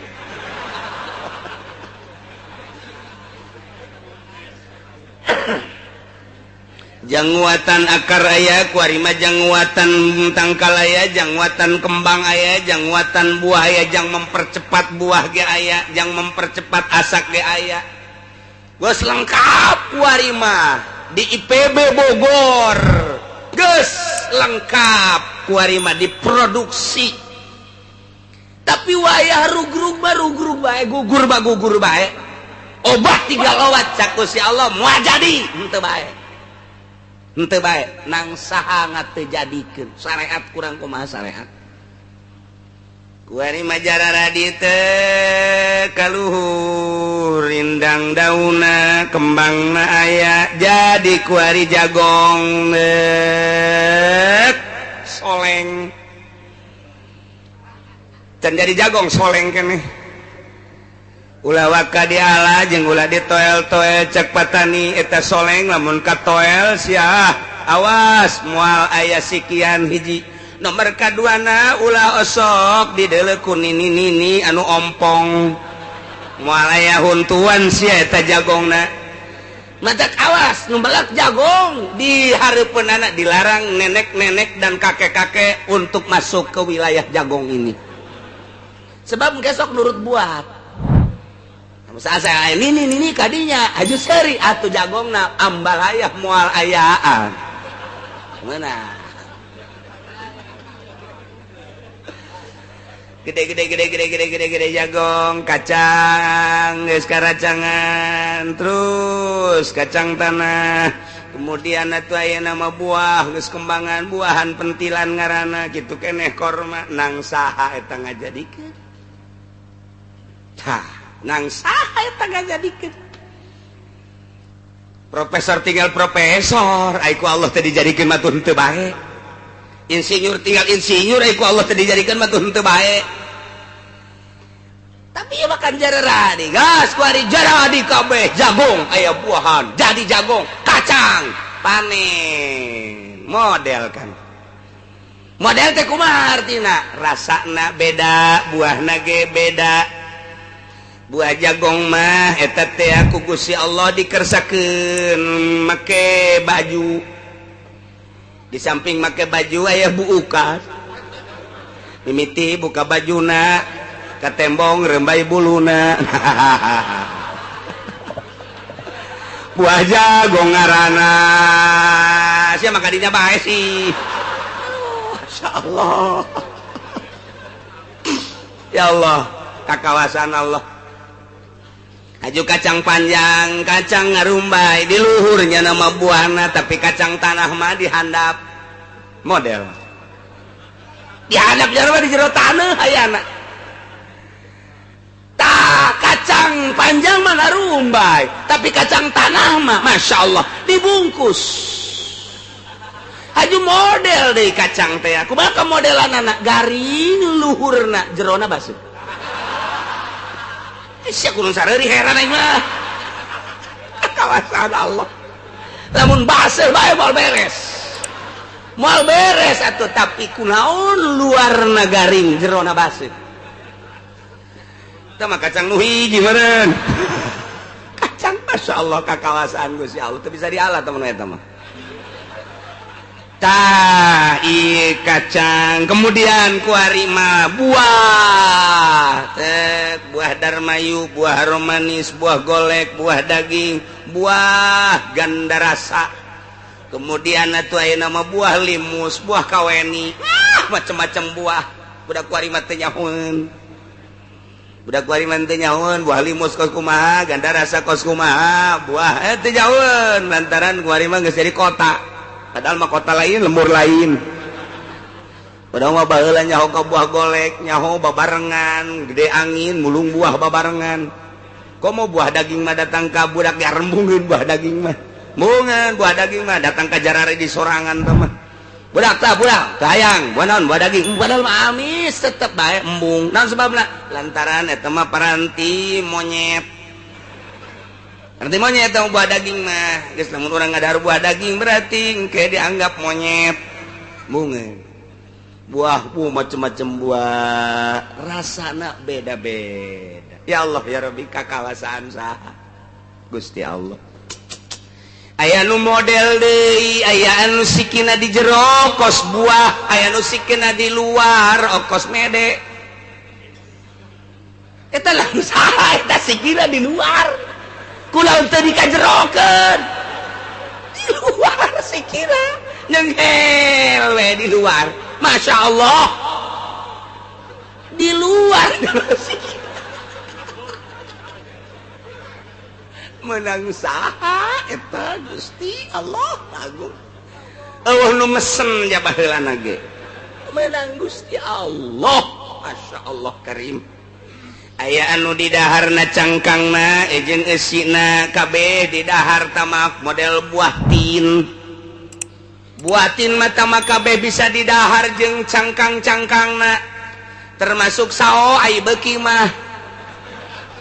jangwatan akar aya kuari mah jangwatan tangkal aya jangwatan kembang aya jangwatan buah aya jang mempercepat buah ge aya jang mempercepat asak ge aya geus lengkap kuari mah di IPB Bogor geus lengkap kuarima diproduksi tapi wayah rugrug bae gugur bae obat 3 lawat caku si Allah moal jadi henteu bae nang saha ngatejadikeun syariat kurang kumaha syariat kuarima jarara di teu kaluhur rindang dauna kembangna aya jadi kuari jagong soleng can jadi jagong soleng keneh ulah waka diala jeung ulah ditoel-toel cek patani eta soleng lamun katoel sia awas moal aya sikian hiji nomor kaduana ulah osok dideuleu ku nini anu ompong moal aya huntuan sia eta jagongna matak awas nu balak jagong di hareupeunana dilarang nenek-nenek dan kakek-kakek untuk masuk ke wilayah jagong ini sebab besok nurut buat saya ini kadinya aju seri atuh jagongna ambal aya moal ayaan mana gede jagong kacang geus karacangan terus kacang tanah kemudian atuh aya nama buah geus kembangan buahan pentilan ngaranna kitu keneh korma nang saha eta ngajadikeun nang saha eta ngajadikeun profesor tinggal profesor aiku Allah teh dijadikeun mah teu bae insinyur tinggal insinyur aiku Allah teh dijadikeun mah teu bae tapi ya makan jarara di gas kuari jarara di kabeh jagung aya buahan jadi jagung kacang panen model kan model teh kumaha artina rasana beda buahna ge beda buah jagong mah eta teh ku Gusti Allah dikersakeun make baju di samping make baju aya buukan mimiti buka bajuna ka tembong rembai buluna buah jagong ngaranna sia maka dinya bae sih masyaallah ya Allah kakawasan Allah aju kacang panjang kacang ngarumbai di luhurnya nama buahna tapi kacang tanah mah dihandap model dihandap jarwa di jero tanah ayana tah kacang panjang mah ngarumbai tapi kacang tanah mah Masya Allah dibungkus aju model deh kacang teh aku bakal modelan anak garing luhurna jerona basuh sia kudu sareueuh heran aing mah kawasan Allah lamun baseuh bae moal beres atuh tapi kunaon luarna garing jerona baseuh tah mah kacang nu hiji meureun kacang masyaallah kakawasan Gusti Allah teu bisa dialah teman eta mah tah ieu kacang kemudian kuari mah buah teh buah darmayu buah romanis buah golek buah daging buah ganda rasa kemudian atuh aya nama buah limus buah kaweni macam-macam buah budak kuari mah teu nyahoeun buah limus kos kumaha ganda rasa kos kumaha buah teu nyahoeun lantaran kuari mah geus jadi kota padahal mah kota lain lembur lain padahal mah baheula nyaho ka buah golek nyaho babarengan gede angin mulung buah babarengan komo buah daging mah datang ka budak diarembungkeun buah daging mah mungan buah daging mah datang ka jarare di sorangan teh mah budak hayang buah naon buah daging padahal mah amis tetep bae embung naon sebabna lantaran eta mah paranti monyet nanti monyet itu buah daging mah geus lamun urang ngadahar buah daging berarti engke dianggap monyet bunga buah macam-macam buah rasana beda-beda ya Allah ya Rabbi kakawasaan saha Gusti Allah aya nu model deui aya anu sikina di jero kos buah aya nu sikina di luar okos mede eta lah saha eta sikina di luar kulau teu dikajerokeun di luar sikina nyengkel we di luar. Masya Allah di luar menang saha eta Gusti Allah agung. Eueuh nu mesen ja baheulana ge menang Gusti Allah. Masya Allah karim. Aya anu di daharna cangkangna jeung eusina kabeh di dahar tamak model buah tin. Buah tin mata mah kabeh bisa di dahar jeung cangkang-cangkangna. Termasuk sao ai beuki mah.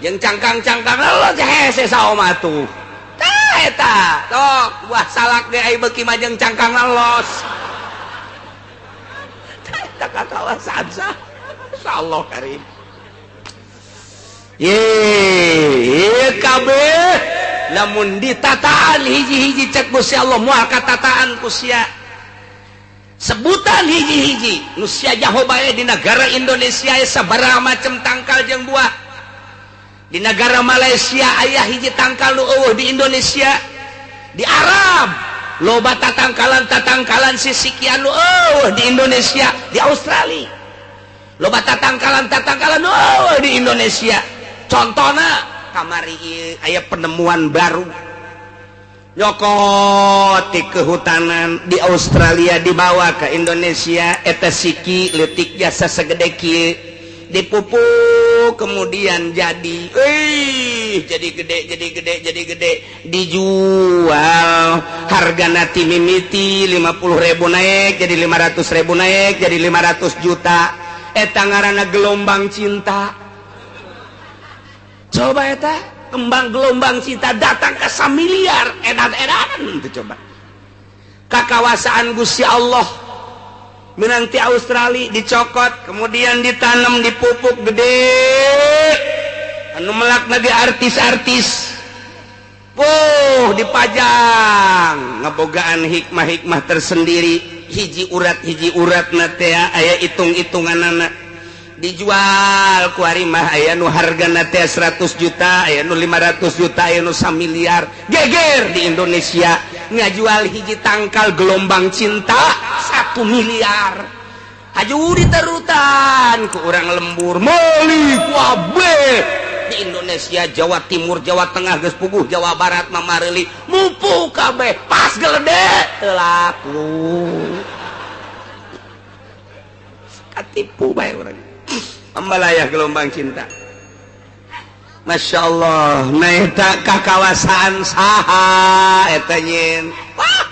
Jeung cangkang-cangkangna lo hese sao mah tuh. Tah eta, tok buah salak ge ai beuki mah jeung cangkangna los. Tah eta kakawasan sah. Insyaallah karim. Ye kabeh lamun ditataan hiji-hiji cek Gusti Allah moal katataan ku sia sebutan hiji-hiji nu sia jaho bae di negara Indonesia sabaraha macam tangkal jeung buah. Di negara Malaysia aya hiji tangkal nu eueuh di Indonesia. Di Arab loba tatangkalan sisikian nu eueuh di Indonesia. Di Australia loba tatangkalan nu eueuh di Indonesia. Contohnya kamari aya penemuan baru nyokot di kehutanan di Australia dibawa ke Indonesia eta siki leutik jasa segede kieu dipupuk kemudian jadi gede dijual hargana ti mimiti 50.000 naik jadi 500.000 naik jadi 500 juta eta ngaranna gelombang cinta. Coba eta kembang gelombang cinta datang ke 1 miliar edan-edanan itu coba. Kakawasaan Gusti Allah menanti Australia dicokot kemudian ditanam dipupuk gede anu melakna di artis-artis. Dipajang ngabogaan hikmah-hikmah tersendiri hiji urat na teh aya hitung-hitunganana. Dijual ku ari mah aya nu hargana teh 100 juta, aya nu 500 juta, aya nu 1 miliar. Geger di Indonesia ngajual hiji tangkal gelombang cinta 1 miliar. Haju diterutan ku urang lembur meuli ku abeh di Indonesia, Jawa Timur, Jawa Tengah geus puguh, Jawa Barat mah mareuli mupu kabeh pas geledek teu laku. Katipu bae urang. Ambalayah gelombang cinta. Masya Allah. Nah eta kakawasaan saha eta nyen. Wah,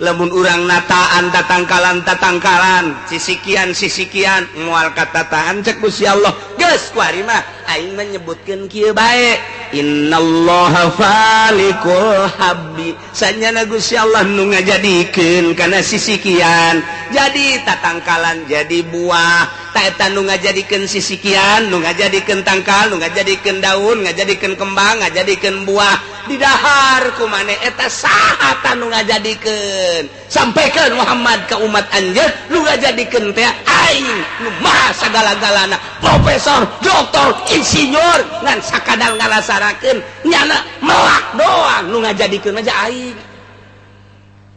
lamun urang nataan tatangkalan sisikian moal katataan cek Gusti Allah geus ku ari mah aing menyebutkeun kieu bae innallaha falikul habbi sanyana Gusti Allah nu ngajadikeun kana sisikian jadi tatangkalan jadi buah ta eta nu ngajadikeun sisikian nu ngajadikeun tangkal nu ngajadikeun daun ngajadikeun kembang ngajadikeun buah di dahar ku maneh eta saha ta nu ngajadikeun sampaikan Muhammad ke umat anjeun nu ngajadikeun teh aing nu maha sagala-galana profesor doktor insinyur ngan sakadang ngalasarakeun nyana melak doang nu ngajadikeun aja aing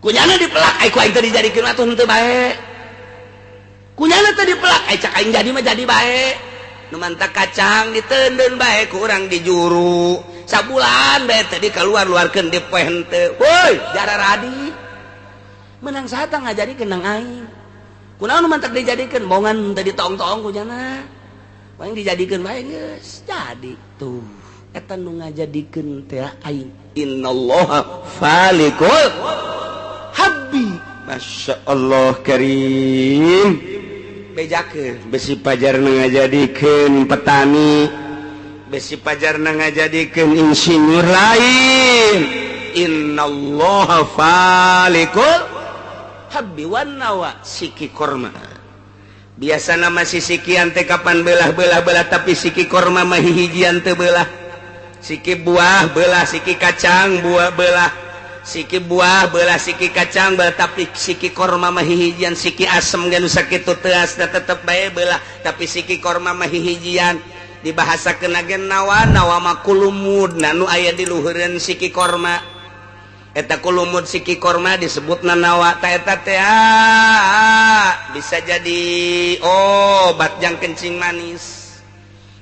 kunyana dipelak ai ku aing teh dijadikeun atuh henteu bae kunyana teh dipelak ai cak aing jadi mah jadi bae nu mantak kacang diteundeun bae ku urang di juru sabulan bae teh dikaluar-luarkeun di poe henteu woi jara radi menang saha tah ngajadikeun nang aing kunaon nu mantak dijadikeun bongan teh ditong-tong kunyana paling dijadikeun bae geus jadi tuh eta nu ngajadikeun teh aing innallaha falikul habbi. Masya Allah karim bejakeun besi pajarna ngajadikeun petani besi pajarna ngajadikeun insinyur lain innallaha falikul habbi wan nawa siki korma biasa nama sisikian teh kapan belah tapi siki korma mah hijian teu belah siki buah belah siki kacang buah belah siki buah belah siki kacang belah tapi siki korma mah hijian siki asem geus sakitu teu asna tetep bae belah tapi siki korma mah hijian dibahasakeun agen nawa mah kulumud nu aya di luhureun siki korma eta kulumud siki korma disebutna nawa ta eta teh bisa jadi obat jang kencing manis,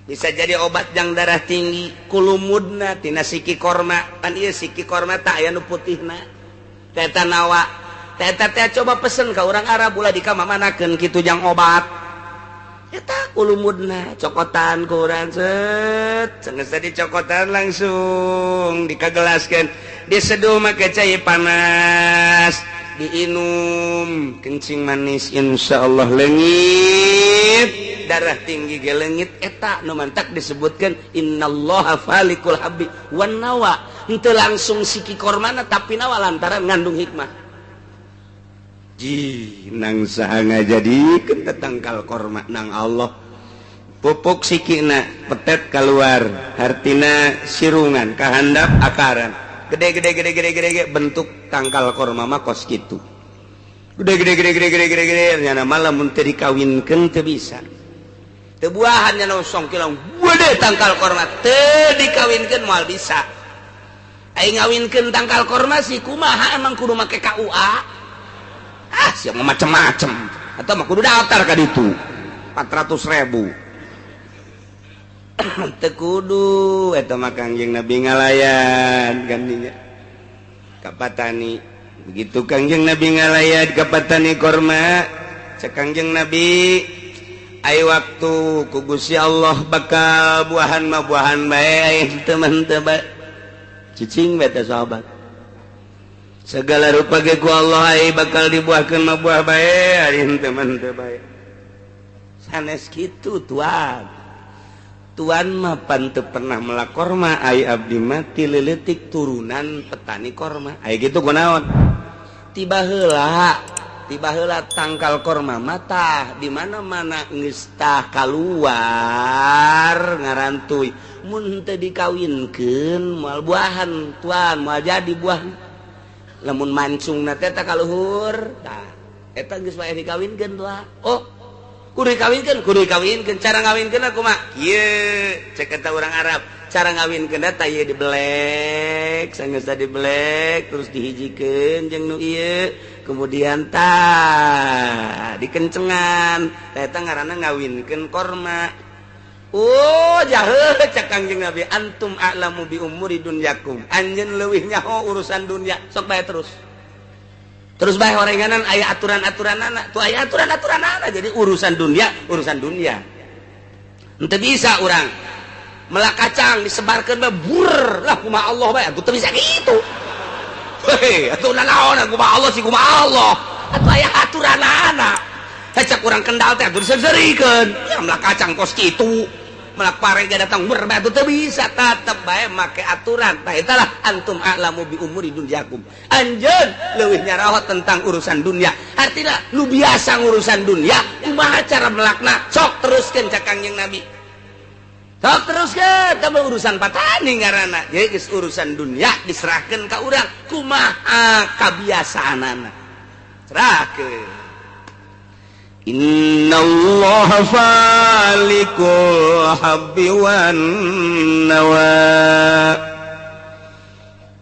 bisa jadi obat jang darah tinggi. Kulumudna tina siki korma, kan ieu siki korma tak aya nu putihna ta eta nawa ta eta teh coba pesen ka urang Arab ulah dikamamanakeun kitu jang obat eta kulumudna. Cokotan ku urang set geus dicokotan langsung dikagelaskeun diseduh make cai panas diinum kencing manis insyaallah leungit, darah tinggi ge leungit. Eta nu mantak disebutkeun innallaha falikul habbi wan nawa, henteu langsung siki kormana tapi nawa lantaran ngandung hikmah. Ji nang saha ngajadikeun tangkal korma nang Allah pupuk sikina petet keluar hartina sirungan kahandap akaran gede bentuk tangkal korma mah kos kitu gede nyana malam mun teu dikawinkeun teu bisa teu buahan nyana song kilang gede tangkal korma teu dikawinkeun moal bisa. Aing ngawinkeun tangkal korma si kumaha emang kudu make KUA siap macem-macem atau mah kudu daftar ka ditu 400.000 teu kudu eta mah Kangjeng Nabi ngalayan kan dinya ka Patani. Begitu Kangjeng Nabi ngalayan ka Patani korma cek Kangjeng Nabi ai waktu ku Gusti Allah bakal buahan mah buahan bae teman teu bae cicing bae teh sahabat segala rupa ge ku Allah ai bakal dibuahkeun mah buah bae ari henteu mah henteu bae sanes kitu Tuan mah pan teu pernah melak korma ai abdi mati leuletik turunan petani korma ai kitu kunaon tiba heula tangkal korma mata di mana-mana geus tah kaluar ngarantuy mun teu dikawinkeun moal buahan tuan moal jadi buah lamun mancungna teh ta kaluhur tah eta geus bae dikawinkeun tuan. Oh kudu dikawinkeun cara ngawinkeun kumaha kieu cek eta urang Arab cara ngawinkeun teh ieu dibelek sanggeus dibelek terus dihijikeun jeung nu ieu kemudian tah dikencengan tah eta ngaranna ngawinkeun korma. Oh jaheul cek Kangjeng Nabi antum a'lamu bi umuri dunyakum anjeun leuwih nyaho urusan dunya sok bae terus bae horenganan aya aturan-aturanana tuh aya aturan-aturanana jadi urusan dunia henteu bisa urang melak kacang disebarkeun bae bur lah kumaha Allah bae atuh teu bisa kitu heh atuh naon kumaha Allah sih kumaha Allah atuh aya aturanana cek urang Kendal teh atuh diseurikeun ya melak kacang kos kitu melak parega datang ber bae atuh teu bisa tetep bae make aturan tah eta lah antum a'lamu bi umuri dunyakum anjeun leuwih nyaraos tentang urusan dunia artina lu biasa ngurusan dunia kumaha cara melakna sok teruskeun cak Kangjeng Nabi sok teruskeun teh urusan patani ngaranna jadi geus urusan dunia diserahkeun ka urang kumaha kabiasaanana serahkeun. Innallaha falikul habbi wan nawa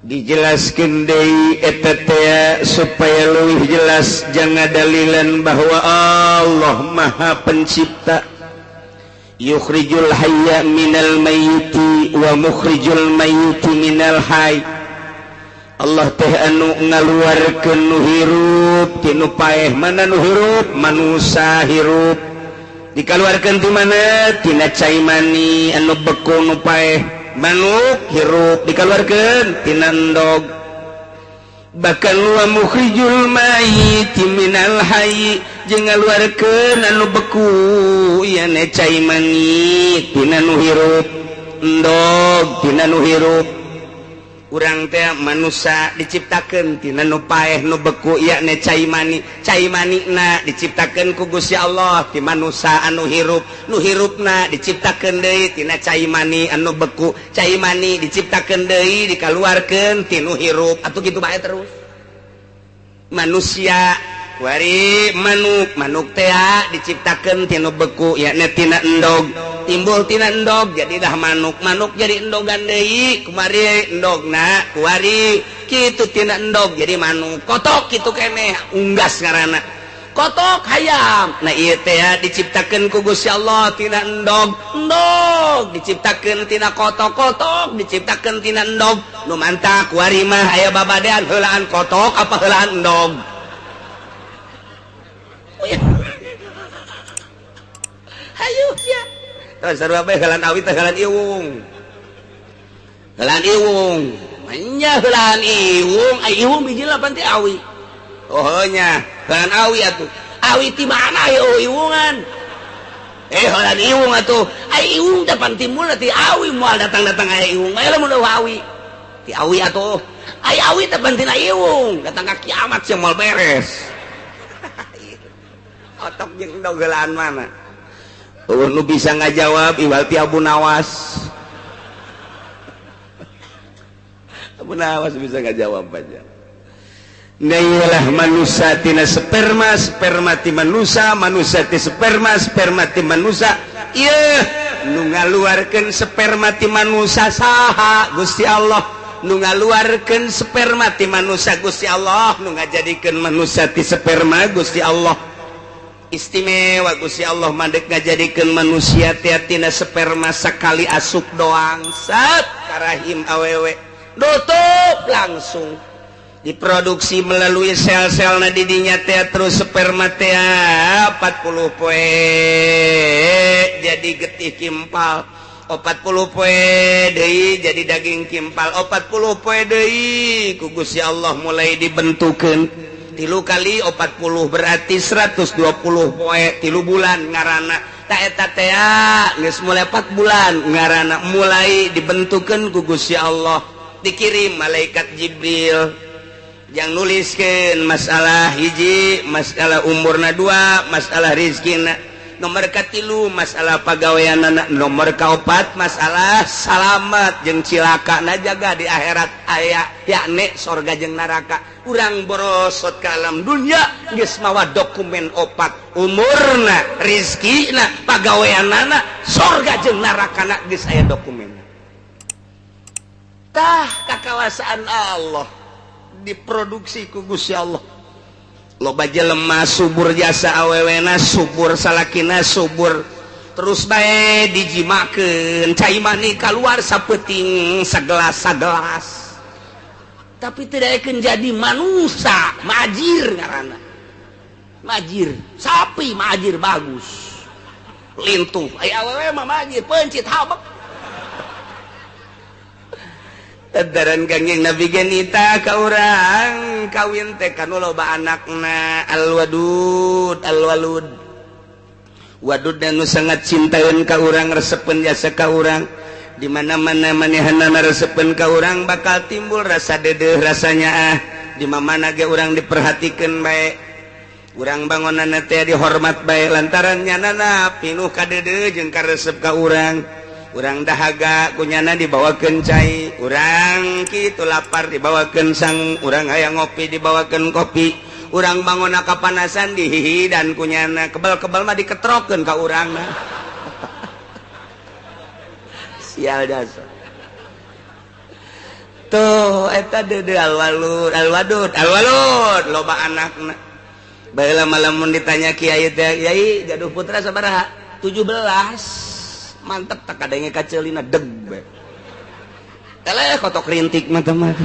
dijelaskeun deui eta teh supaya leuwih jelas jangan dalilan bahwa Allah Maha Pencipta yukhrijul hayya minal mayyiti wa mukhrijul mayyiti minal hayy. Allah teh anu ngaluarkeun nu hirup ti nu paeh mana nu hirup manusa hirup dikaluarkeun ti mana tina cai mani anu beku nu paeh manuk hirup dikaluarkeun tina endog bahkan wa mukhrijul mayyiti minal hayy jeung ngaluarkeun anu beku ieu ne cai mani tina nu hirup endog tina nu hirup. Urang teh manusia diciptakeun tina nu paeh nu beku yakni cai mani na diciptakeun ku Gusti Allah ti manusia anu hirup nu hirupna diciptakeun deui tina cai mani anu beku cai mani diciptakeun deui dikaluarkeun ti nu hirup atuh kitu bae terus manusia kuari manuk teh diciptakeun tina beku yakna tina endog timbul tina endog jadilah manuk jadi endogan deui kumari endogna kuari kitu tina endog jadi manuk kotok kitu keneh unggas ngaranna kotok hayam nah ieu teh diciptakeun ku Gusti Allah tina endog diciptakeun tina kotok diciptakeun tina endog nu mantap kuari mah aya babadean heulaan kotok apa heulaan endog hayu sia tah sarua bae heulaan awi teh heulaan iwung nya heulaan iwung ai iwung biji lapan teh awi oh nya heulaan awi atuh awi ti mana yo iwungan heulaan iwung atuh ai iwung depan timbul ti awi moal datang-datang aya iwung aya lamun awi ti awi atuh ai awi depan tina iwung datang ka kiamat sia moal beres otok jeung endog heulaan mana nu bisa ngajawab iwal ti Abu Nawas bisa ngajawab aja nah iyalah manusia tina sperma ti manusia ti sperma ti manusia iya nu ngaluarkeun sperma ti manusia saha Gusti Allah nu ngaluarkeun sperma ti manusia Gusti Allah nu ngajadikeun manusia ti sperma Gusti Allah istimewa Gusti Allah mandek ngajadikeun manusia teh tina sperma sakali asup doang sat karahim awewe nutup langsung diproduksi melalui sel-selna di dinya teh terus sperma teh 40 poe jadi getih kimpal 40 poe deui jadi daging kimpal 40 poe deui ku Gusti Allah mulai dibentukeun 3 kali 40 berarti 120 poe 3 bulan ngaranna ta eta teh geus mulai 4 bulan ngaranna mulai dibentukeun ku Gusti Allah dikirim malaikat Jibril yang nuliskeun masalah hiji masalah umurna 2 masalah rezekina nomor katilu masalah pagaweanna nomor kaopat masalah salamet jeung cilakana jaga di akhirat aya yakni surga jeung neraka urang borosot ka alam dunya geus mawa dokumen 4 umurna rezekina pagaweanna surga jeung nerakana geus aya dokumenna tah kakawasaan Allah diproduksi ku Gusti Allah loba jelema subur jasa awewena subur salakina subur terus bae dijimakeun cai mani keluar sapeting sagelas tapi tidak akan jadi manusia majir ngaranna majir sapi majir bagus lintuh ai awewe mah majir pencit habak Tadaran kangjeng Nabi genita ka urang kawin teh kanu loba anakna alwadud wadud nu sangat cintaeun ka urang resepeun jasa ka urang di mana-mana manehanna resepeun ka urang bakal timbul rasa deudeuh rasanya di mana ge urang diperhatikeun bae urang bangunanna teh dihormat bae lantaran nyanana pinuh ka deudeuh jeung ka resep ka urang urang dahaga kunyana dibawakeun cai urang kitu lapar dibawakeun sang urang hayang ngopi dibawakeun kopi urang bangunna kapanasan dihihidan kunyana kebal-kebal mah diketrokeun ka urangna sial jasa tuh eta deudeuh alwalud loba anakna baheula malamun ditanya kiai teh yai gaduh putra sabaraha 17 mantep tak kadenge kaceulina deg be teleh kotok rintik mata-mata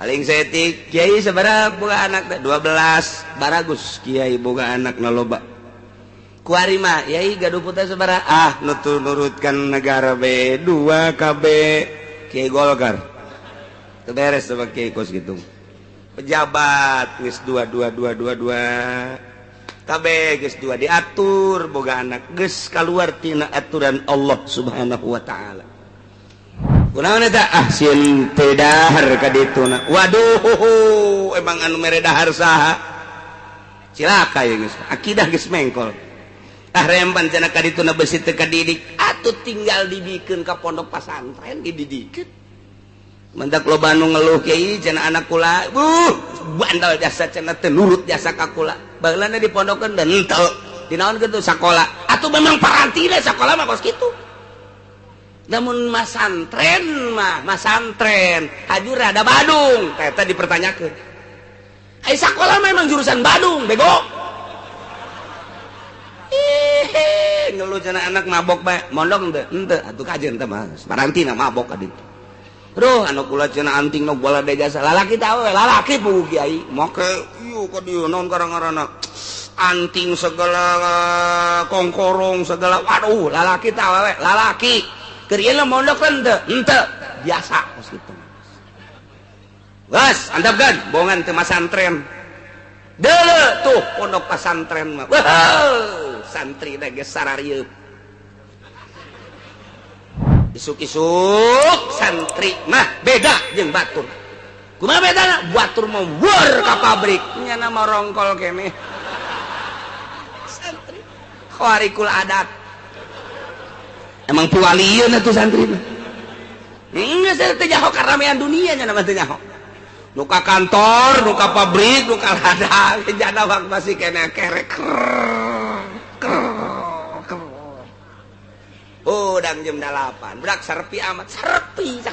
paling setik kiai sabaraha boga anak 12 baragus kiai boga anak na loba kuari mah yai gaduh putra sabaraha nurutkan negara be 2 KB kiai Golkar teu beres sama kiai kos gitu pejabat geus 2 kabeh geus 2 diatur boga anak geus kaluar tina aturan Allah Subhanahu wa taala. Kunaon eta sieun teu dahar ka dituna. Waduh emang anu mere dahar saha? Cilaka ya geus. Akidah geus mengkol. Rempan cenah ka dituna beusi teu kadidik atuh tinggal dibikeun ka pondok pasantren dididikeun. mendak lo Bandung ngeluh kiai cenah anak kula bandal jasa cenah teu nurut jasa ka kula baheulana dipondokeun dan henteu dinaon kitu sakola atuh memang parantina sakola mah kos kitu namun masantren hajur ada Badung eta dipertanyakeun ai sakola memang jurusan Badung bego ngeluh cenah anak mabok bae mondok henteu atuh kajeun teh mah parantina mabok ka ditu Ruh anu kula cenah anting nu bola de jasa lalaki tahu lalaki puguh kiai make ieu ka dieu naon karang-karana anting segala kongkorong segala waduh lalaki tahu we lalaki keur ieu mondok henteu biasa kos kitu geus antapkeun bohongan teu masantren deuleu tuh pondok pasantren mah santri da geus sararieup isuk-isuk santri mah beda jeung batur kumaha bedana batur mah weur ka pabrik nya nama rongkol keneh santri khawarikul adat emang pualieun atuh santri mah geus teh nyaho karamean dunia nya nama teh nyaho nu ka kantor nu ka pabrik nu ka ladang jana wak masih keneh kerek udang jam 8 berak serpi amat serpi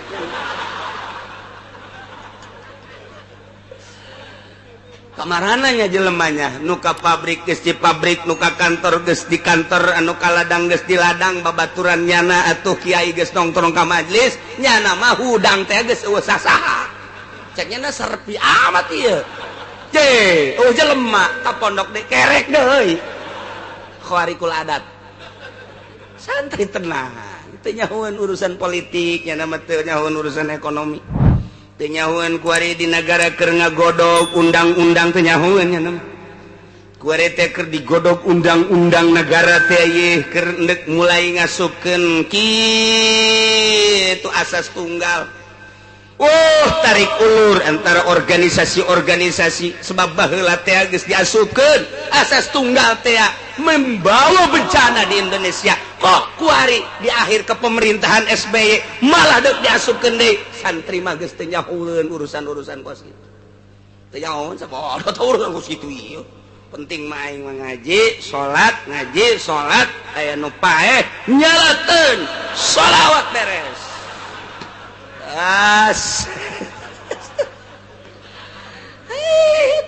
kamarananya jelemanya nuka pabrik geus di pabrik nuka kantor geus di kantor anu ka ladang geus di ladang babaturan nyana atuh kiai geus nongkrong ka majelis nyana mah hudang teh geus eueuh sasaha cek nyana serpi amat ieu jelema ka pondok de kerek deui khawarikul adat santri tenang teu nyahoeun urusan politik nya nama teu nyahoeun urusan ekonomi teu nyahoeun kuari di nagara keur ngagodog undang-undang teu nyahoeun nya nama kuari teh keur digodog undang-undang negara teh ieu keur endek mulai ngasupkeun kitu asas tunggal tarik ulur antara organisasi-organisasi sebab baheula teh geus diasupkeun asas tunggal teh membawa bencana di Indonesia kok kuari di akhir kepemerintahan SBY malah deuk diasupkeun deui santri mah geus teu nyahoeun urusan-urusan kos kitu teu nyahoeun sapodo teu urusan kos kitu ieu penting mah aing ngaji salat aya nu paeh nyalakeun shalawat beres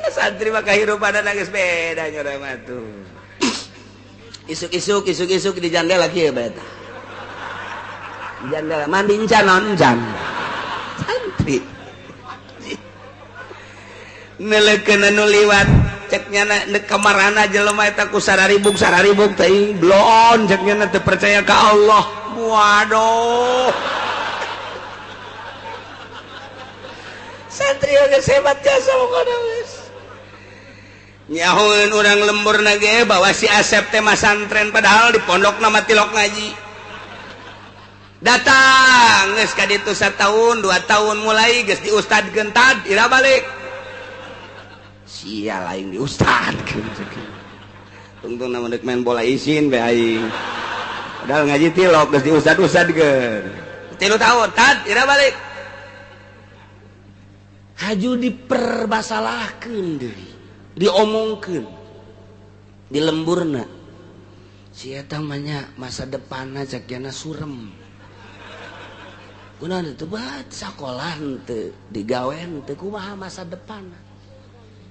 santri mah kahirupan geus beda nya mah tuh isuk-isuk di jandela kieu bae tah di jandela mandi encan naon encan santri neleukeun anu liwat cek nyana neuk kamarana jelema eta ku sararibuk teh bloon cek nyana teu percaya ka Allah waduh santri geus hebat jasa pokona geus nyahoeun urang lemburna ge bawa si Asep teh masantren padahal di pondok nama tilok ngaji datang geus ka ditu 1 tahun 2 tahun mulai geus di ustadkeun tad ira balik sia lain di ustadkeun tungtung nama deuk main bola isin bae aing padahal ngaji tilok geus di ustad-ustadkeun 3 tahun tad ira balik haju dipermasalahkeun deui diomongkeun di lemburna si eta mah nya masa depanna cek yana surem kunaon teu bae sakola teu digawean teu kumaha masa depanna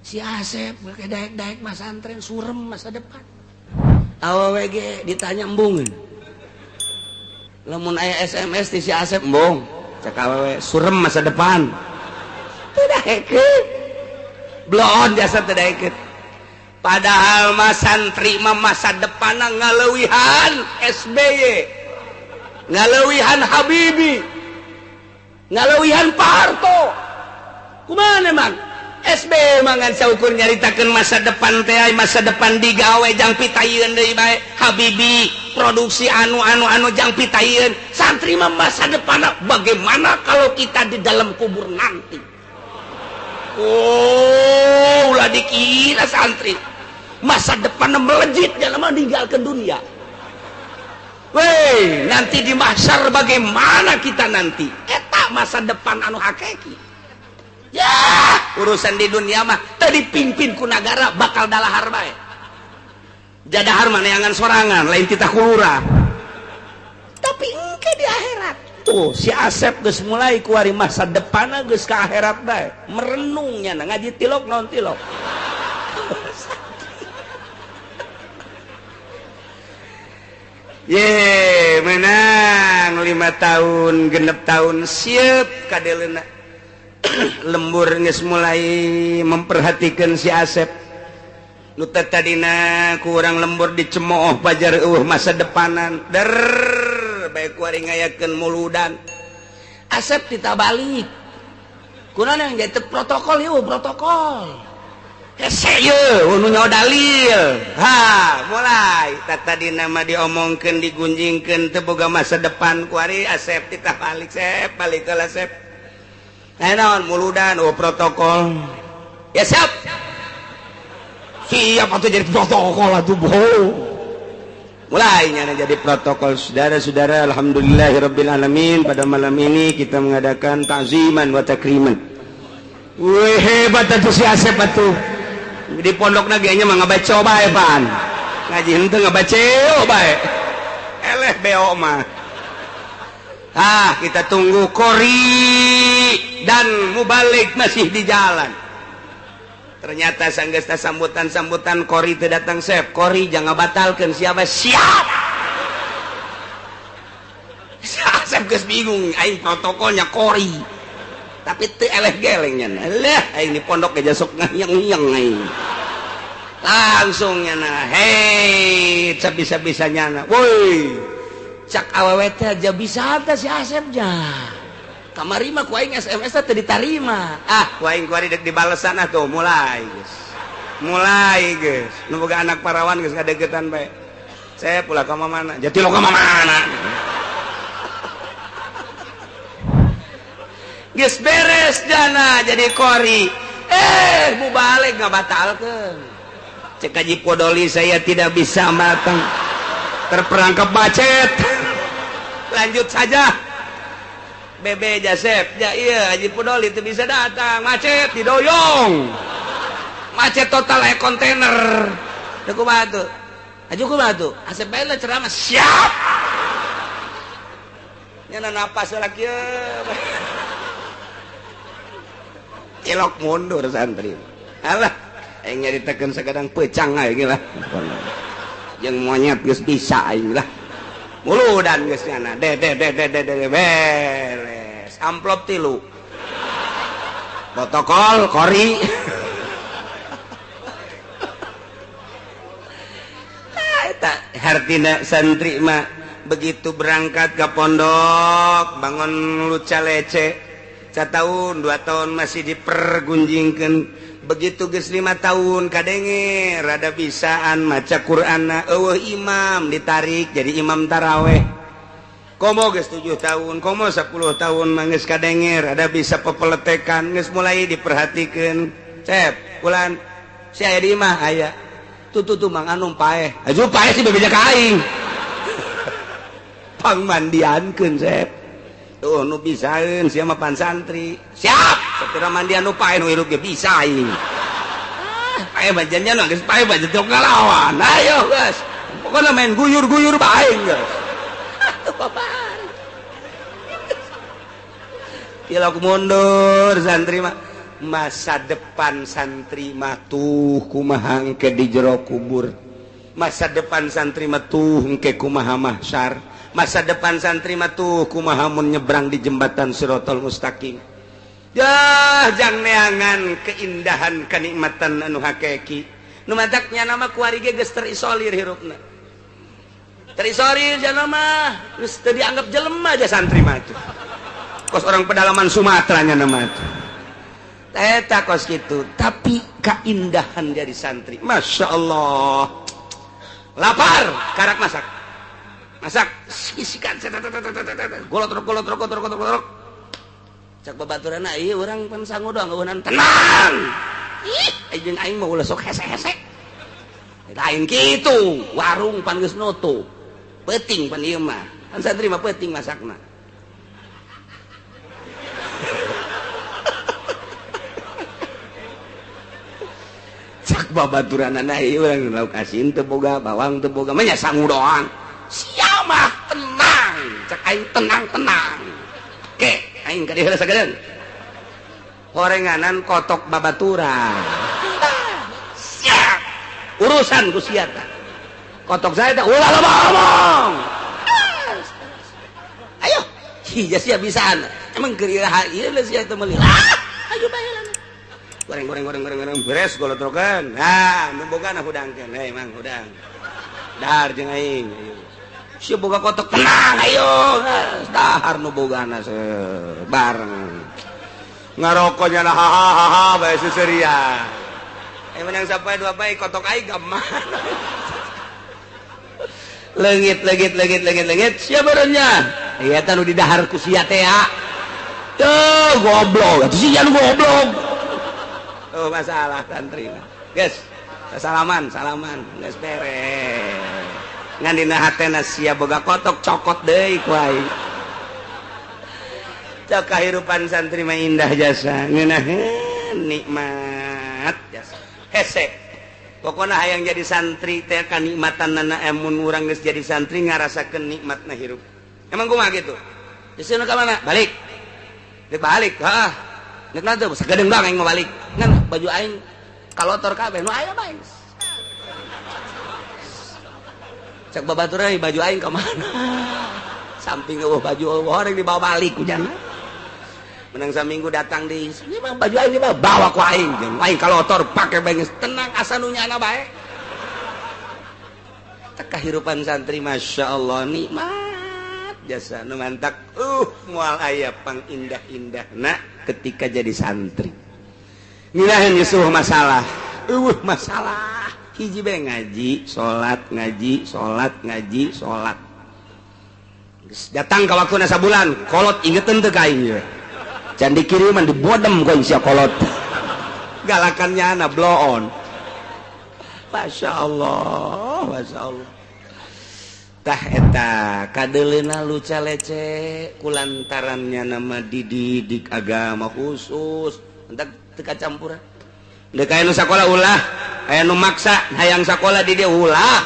si Asep make daek-daek masantren surem masa depan awewe ge ditanya embungeun lamun aya SMS ti si Asep embung cek awewe surem masa depan teu daekeun bloon jasa teu daekeun padahal masantri mah masa depanna ngaleuwihan SBY ngaleuwihan Habibie ngaleuwihan Pak Harto kumaha emang SBY mangan saukur nyaritakeun masa depan teh masa depan digawe jang pitayeun deui bae Habibie produksi anu jang pitayeun santri mah masa depanna bagaimana kalau kita di dalam kubur nanti ulah dikira santri masa depan melejit jangan meninggalkan dunia nanti di mahsyar bagaimana kita nanti eta loba masa depan anu hakiki. Ya, urusan di dunia mah tadi dipimpin ku negara bakal dalahar bae. Jadahar mah neangan sorangan, lain titah kulura. Tapi engke di akhirat. Tuh, si Asep geus mulai ku ari masa depanna geus ka akhirat bae. Merenungnya ngaji tilok naon tilok. Ye, menang 5 tahun, genep tahun siap kadeleuna. Lembur geus mulai memperhatikan si Asep. Nu tadina kurang lembur dicemooh pajar masa depanan. Der bae ku ari ngayakeun muludan. Asep ditabalik. Kunaon yang jadi protokol yeuh protokol. Hese yeuh nu nyaho dalil. Ha, mulai tadina mah diomongkeun digunjingkeun teu boga masa depan ku ari Asep ditabalik Sep balik ka Asep. Naon muludan protokol. Ya siap. Siap atuh jadi protokol atuh boh. Mulainya jadi protokol. Saudara-saudara, alhamdulillahirabbil alamin, pada malam ini kita mengadakan takziman wa takriman. Wih, hebat atuh si Asep atuh. Di pondokna ge nya mah ngabaco bae pan. Ngaji henteu ngabaceo bae. Eleh beo mah. Kita tunggu Kori dan Mubalik masih di jalan. Ternyata sanggeus sambutan Kori teu datang Sep. Kori jangan batalkan siapa siap. Sep geus bingung aing protokolnya Kori. Tapi teu eleh gelengnya. Lah aing di pondok aja sok ngayeng-ngayeng aing. Langsung nya hei sabisa-bisanya na. Woi. Cak awewe teh aja bisa teh si Asep jah. Kamari mah ku aing SMS teh ditarima. Ku aing ku ari dek dibalesan atuh mulai geus. Mulai geus. Nu boga anak parawan geus ngadegetan bae. Saya pula ka mana? Jati lo ka mana? Geus beres jana jadi Kori. Mubalik ngabatalkeun. Cek Haji Podoli saya tidak bisa matang. Terperangkap macet. Lanjut saja. Bebe Jasep. Ya iya Haji Podoli itu bisa datang. Macet didoyong. Macet total kontainer. Udah kumaha tuh. Haji kumaha tuh. Asep bae ceramah siap. Nyana napas lagi ya. Cilok mundur santri. Alah. Aing nyaritakeun sakadang pecang aing lah. Jeung monyet geus bisa aing lah. Muludan geus nyana. De beres. Amplop 3. Protokol Kori. Eta hartina santri mah begitu berangkat ke pondok bangun luca lece. 1 tahun 2 tahun masih dipergunjingkeun. Begitu geus 5 tahun kadenge rada bisaan maca Qur'anna eueuh imam ditarik jadi imam taraweh. Komo geus 7 tahun, komo 10 tahun mah geus kadenge rada bisa pepeletekan, geus mulai diperhatikeun. Cep, ulan si aya di imah aya. Tutu mang anu paeh. Aju paeh sih bebeja ka aing. Pangmandiankeun Cep. Tuh nu bisaeun sia mah pan santri. Siap. Satira mandian nu paeh nu hirup ge bisa aing. Paeh bajannya nu geus paeh bajan teu ngalawan. Ayo geus. Pokona main guyur-guyur bae geus. Babar. Tilok mundur santri mah. Masa depan santri mah tuh kumaha engke di jero kubur. Masa depan santri mah tuh engke kumaha mahsyar. Masa depan santri mah tuh kumaha mun nyebrang di jembatan Siratal Mustaqim. Dah jang neangan keindahan kenikmatan anu hakiki. Nu mataknya nama ku ari ge geus terisolir hirupna. Terisolir jana mah geus teu dianggap jelema aja santri mah tuh. Kos orang pedalaman Sumatera nya nama tuh. Eta kos kitu, tapi keindahan jadi santri. Masya Allah. Lapar, karak masak. Masak, isikan, golot. Cak babaturana, iya orang pan sangu doang, ngeunan tenang. Aing aing mau ulah sok hese-hese. Lain kitu, warung pan geus nutup. Peuting pan ieu mah. Pan santri mah peuting masakna. babaturanana ieu urang lauk asin teu boga bawang teu boga mah nya sangu doang sia mah tenang cek aing tenang oke aing ka dieu sagedeung horenganan kotok babaturan siap urusan ku sia tah kotok saya teh ulah loba ngomong ayo hija sia bisaan emang keur ieu sia teh meuli ayo bae goreng beres golotrokan nah nu bogana hudangkeun hei mang hudang dahar jeung aing ayo sia boga kotok tenang ayo dahar nu bogana bareng ngarokoknya na hahaha bae seserian menang sampai dua bae kotok aing gamana legit sia beureunya ieu teh nu di dahar ku sia teh ya teu goblok atuh sia nu goblok oh masalah santri guys salaman geus beres ngan dina hatena sia boga kotok cokot deui ku aing cak kahirupan santri mah indah jasa ngeunaheun nikmat jasa hese pokona hayang jadi santri teh kanikmatanna mun urang geus jadi santri ngarasakeun nikmatna hirup emang kumaha gitu geus ka mana balik heeh nek nanti sagedeung bang aing mau balik ngan baju aing kalotor kabeh nu aya bae cek babaturan baju aing ka mana samping eueuh baju horeng dibawa balik ku jana menang saminggu datang di baju aing dibawa ku aing jeung aing kalotor pake bae tenang asa nu nyana bae teh kahirupan santri masyaallah nikmat jasa nu mantak moal aya pang indah-indahna ketika jadi santri ngilahin yusuh masalah hiji bae ngaji salat datang ka waktuna sabulan kolot ingeteun teu ka aing can dikiriman dibodem ku sia kolot galakannya ana blow on masyaallah tah eta kadeleuna luca lece kulantarannya nama dididik agama khusus entak teu kacampuran deuk aya nu sakola ulah aya nu maksa hayang sakola di dieu ulah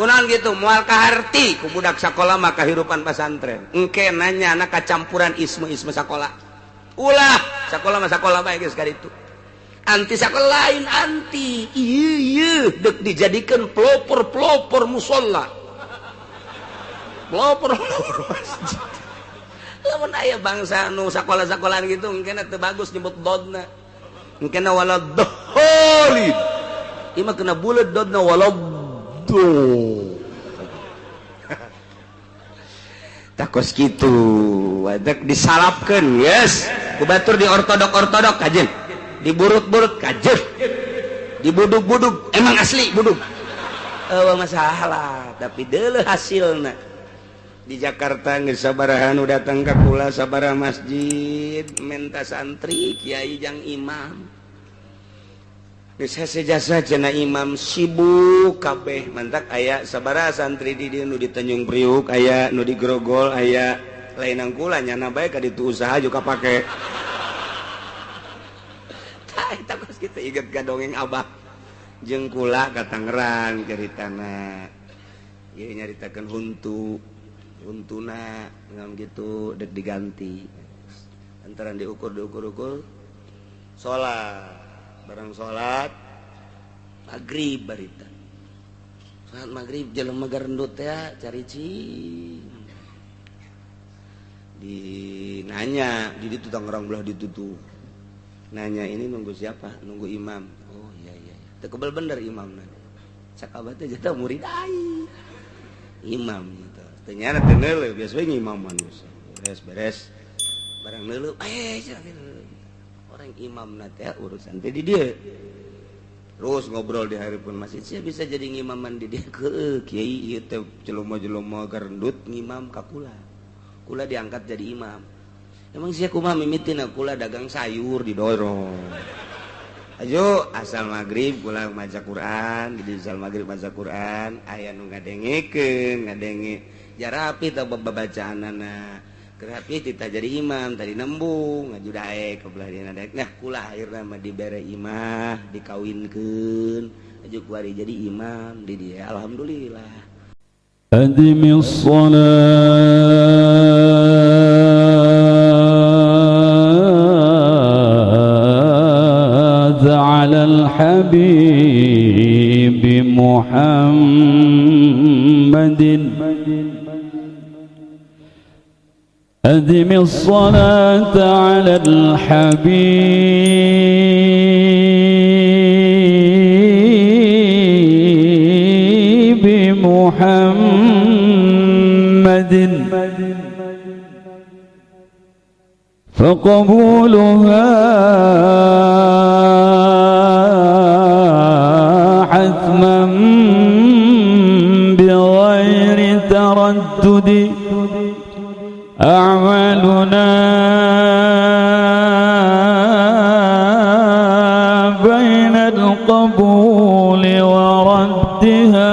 kunaon gitu moal kaharti ku budak sakola mah kahirupan pesantren engke nanya anak kacampuran isme sakola ulah sakola mah sakola bae geus ka ditu anti sakola lain anti ieu deuk dijadikeun pelopor musalla pelopor masjid lamun aya bangsa nu sakola-sakolaan gitu engkena teu bagus nyebut dodna engkena waladhdallin ieu mah kena buleut dodna waladdo takos kitu wadek disalapkeun yes ku batur di ortodok kajen diburut-burut kajen dibuduk-buduk emang asli buduk eueuh masalah tapi deuleu hasilna di Jakarta geus sabaraha nu datang ka kula sabaraha masjid menta santri kiai jang imam geus hese jasa cenah imam sibuk kabeh mantak aya sabaraha santri di dieu nu di Tanjung Priuk aya nu di Grogol aya lainang kula nyana bae ka ditu usaha juga pake tah eta geus kitu inget ka dongeng abah jeung kula ka Tangerang caritana ieu nyaritakeun untuna ngam gitu dek diganti antaran diukur salat barang salat maghrib barita salat maghrib jelema garendut teh caricing di nanya di ditu Tangerang belah ditutu nanya ini nunggu siapa nunggu imam oh iya teu kebal bener imamna cak abah teh jata murid ai imam gitu ternyata tenel biasa we imam manusia beres barang neuleuh orang imam teh urusan teh di dieu terus ngobrol di hareupeun masjid sia bisa jadi ngimaman di dieu ke kiai ieu teh jelema-jelema garendut ngimam ka kula diangkat jadi imam emang sia kumaha mimitina kula dagang sayur didorong ayo asal maghrib kula maca Quran di asal maghrib maca Quran aya nu ngadengekeun ngadenge jarapi teh babacaanana Kerapi kita jadi imam tadi nembung ngaju daek kebelah dina daek nah kulah akhirna mah dibere imah dikawinkeun ajuk wari jadi imam di dia alhamdulillah. أدم الصلاة على الحبيب محمد أدم الصلاة على الحبيب محمد فقبولها حتما بغير تردد أعمالنا بين القبول وردها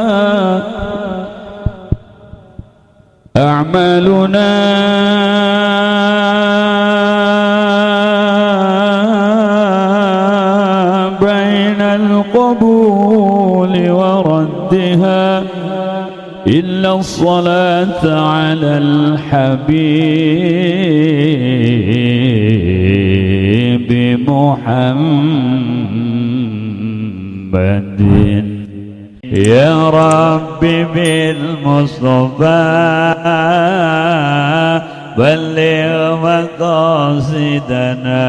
أعمالنا بين القبول وردها إلا الصلاة على الحبيب محمد يا رب بالمصطفى بلغ مقاصدنا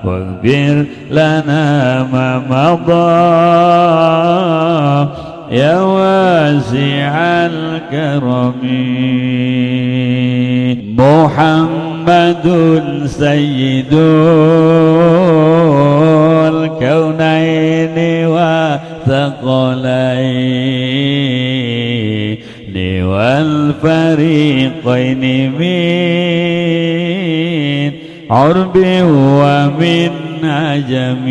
واغفر لنا ما مضى يا واسع الكرم محمد سيد الكونين وثقلين والفريقين من عرب ومن عجم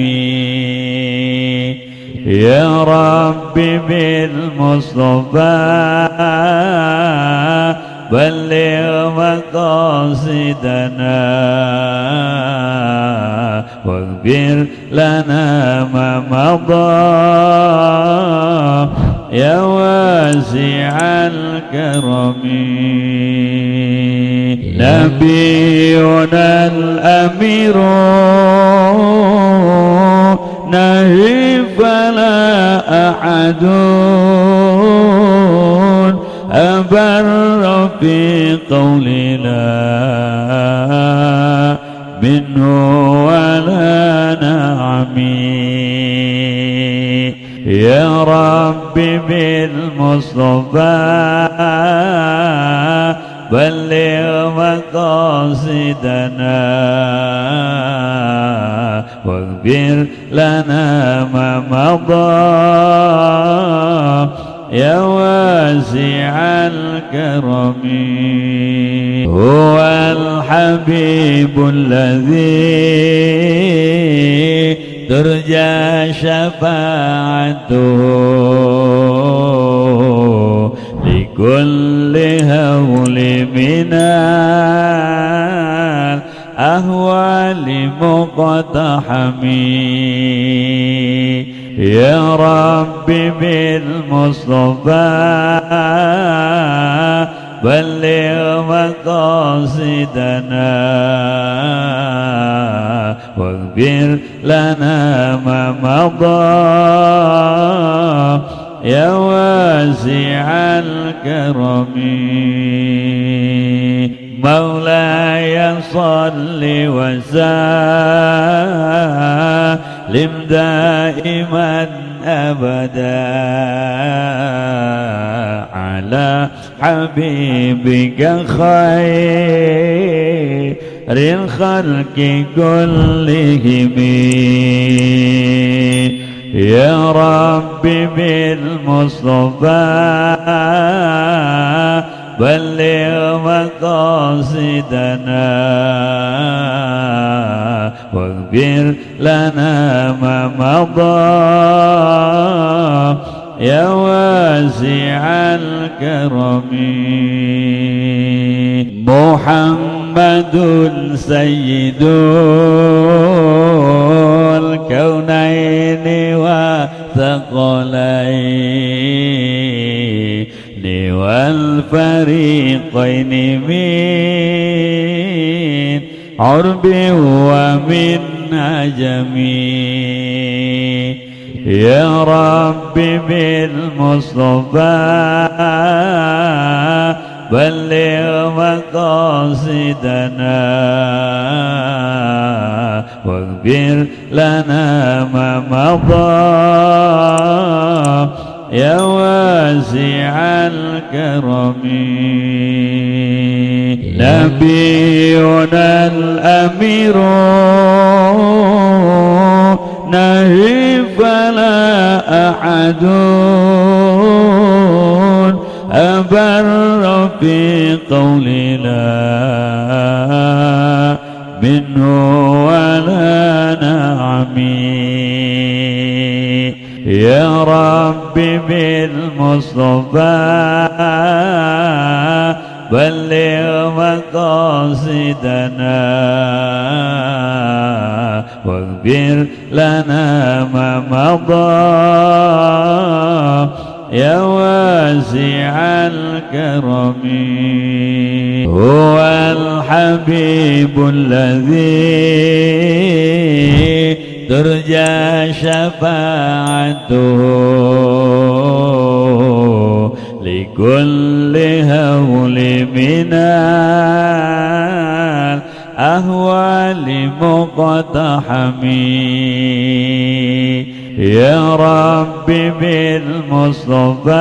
يا رب بالمصطفى بلغ مقاصدنا واغفر لنا ما مضى يا واسع الكرم نبينا الأمير نهي فلا أحد أبر في قولنا منه ولا نعمي يا رب بالمصطفى بلغ مقاصدنا واغفر لنا ما مضى يا واسع الكرم هو الحبيب الذي ترجى شفاعته لكل هول من الأهوال مقتحم يا رب بالمصطفى بلغ مقاصدنا واغفر لنا ما مضى يا واسع الكرم مولاي صل وسلم دائما أبدا على حبيبك خير الخلق كلهم يا رب بالمصطفى بلغ مقاصدنا واغفر لنا ما مضى يا واسع الكرم محمد سيد الكونين والثقلين والفريقين من عرب ومن عجم يا رب بالمصطفى بلغ مقاصدنا واغفر لنا ما مضى يا واسع الكرم نبينا الأمير نهي فلا أحد أبر في قولنا منه ولا نعمي يا رب بالمصطفى بلغ مقاصدنا واغفر لنا ما مضى يا واسع الكرم هو الحبيب الذي ترجى شفاعته لكل هول من الأهوال مقتحم يا رب بالمصطفى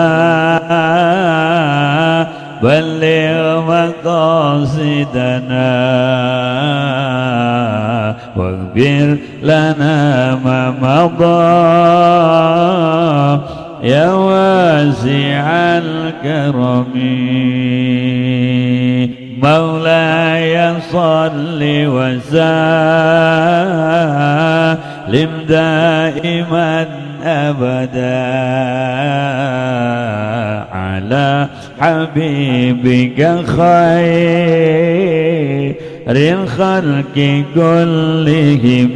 بلغ مقاصدنا واغفر لنا ما مضى يا واسع الكرم مولاي صل وسلم دائما أبدا على حبيبك خير الخلق كلهم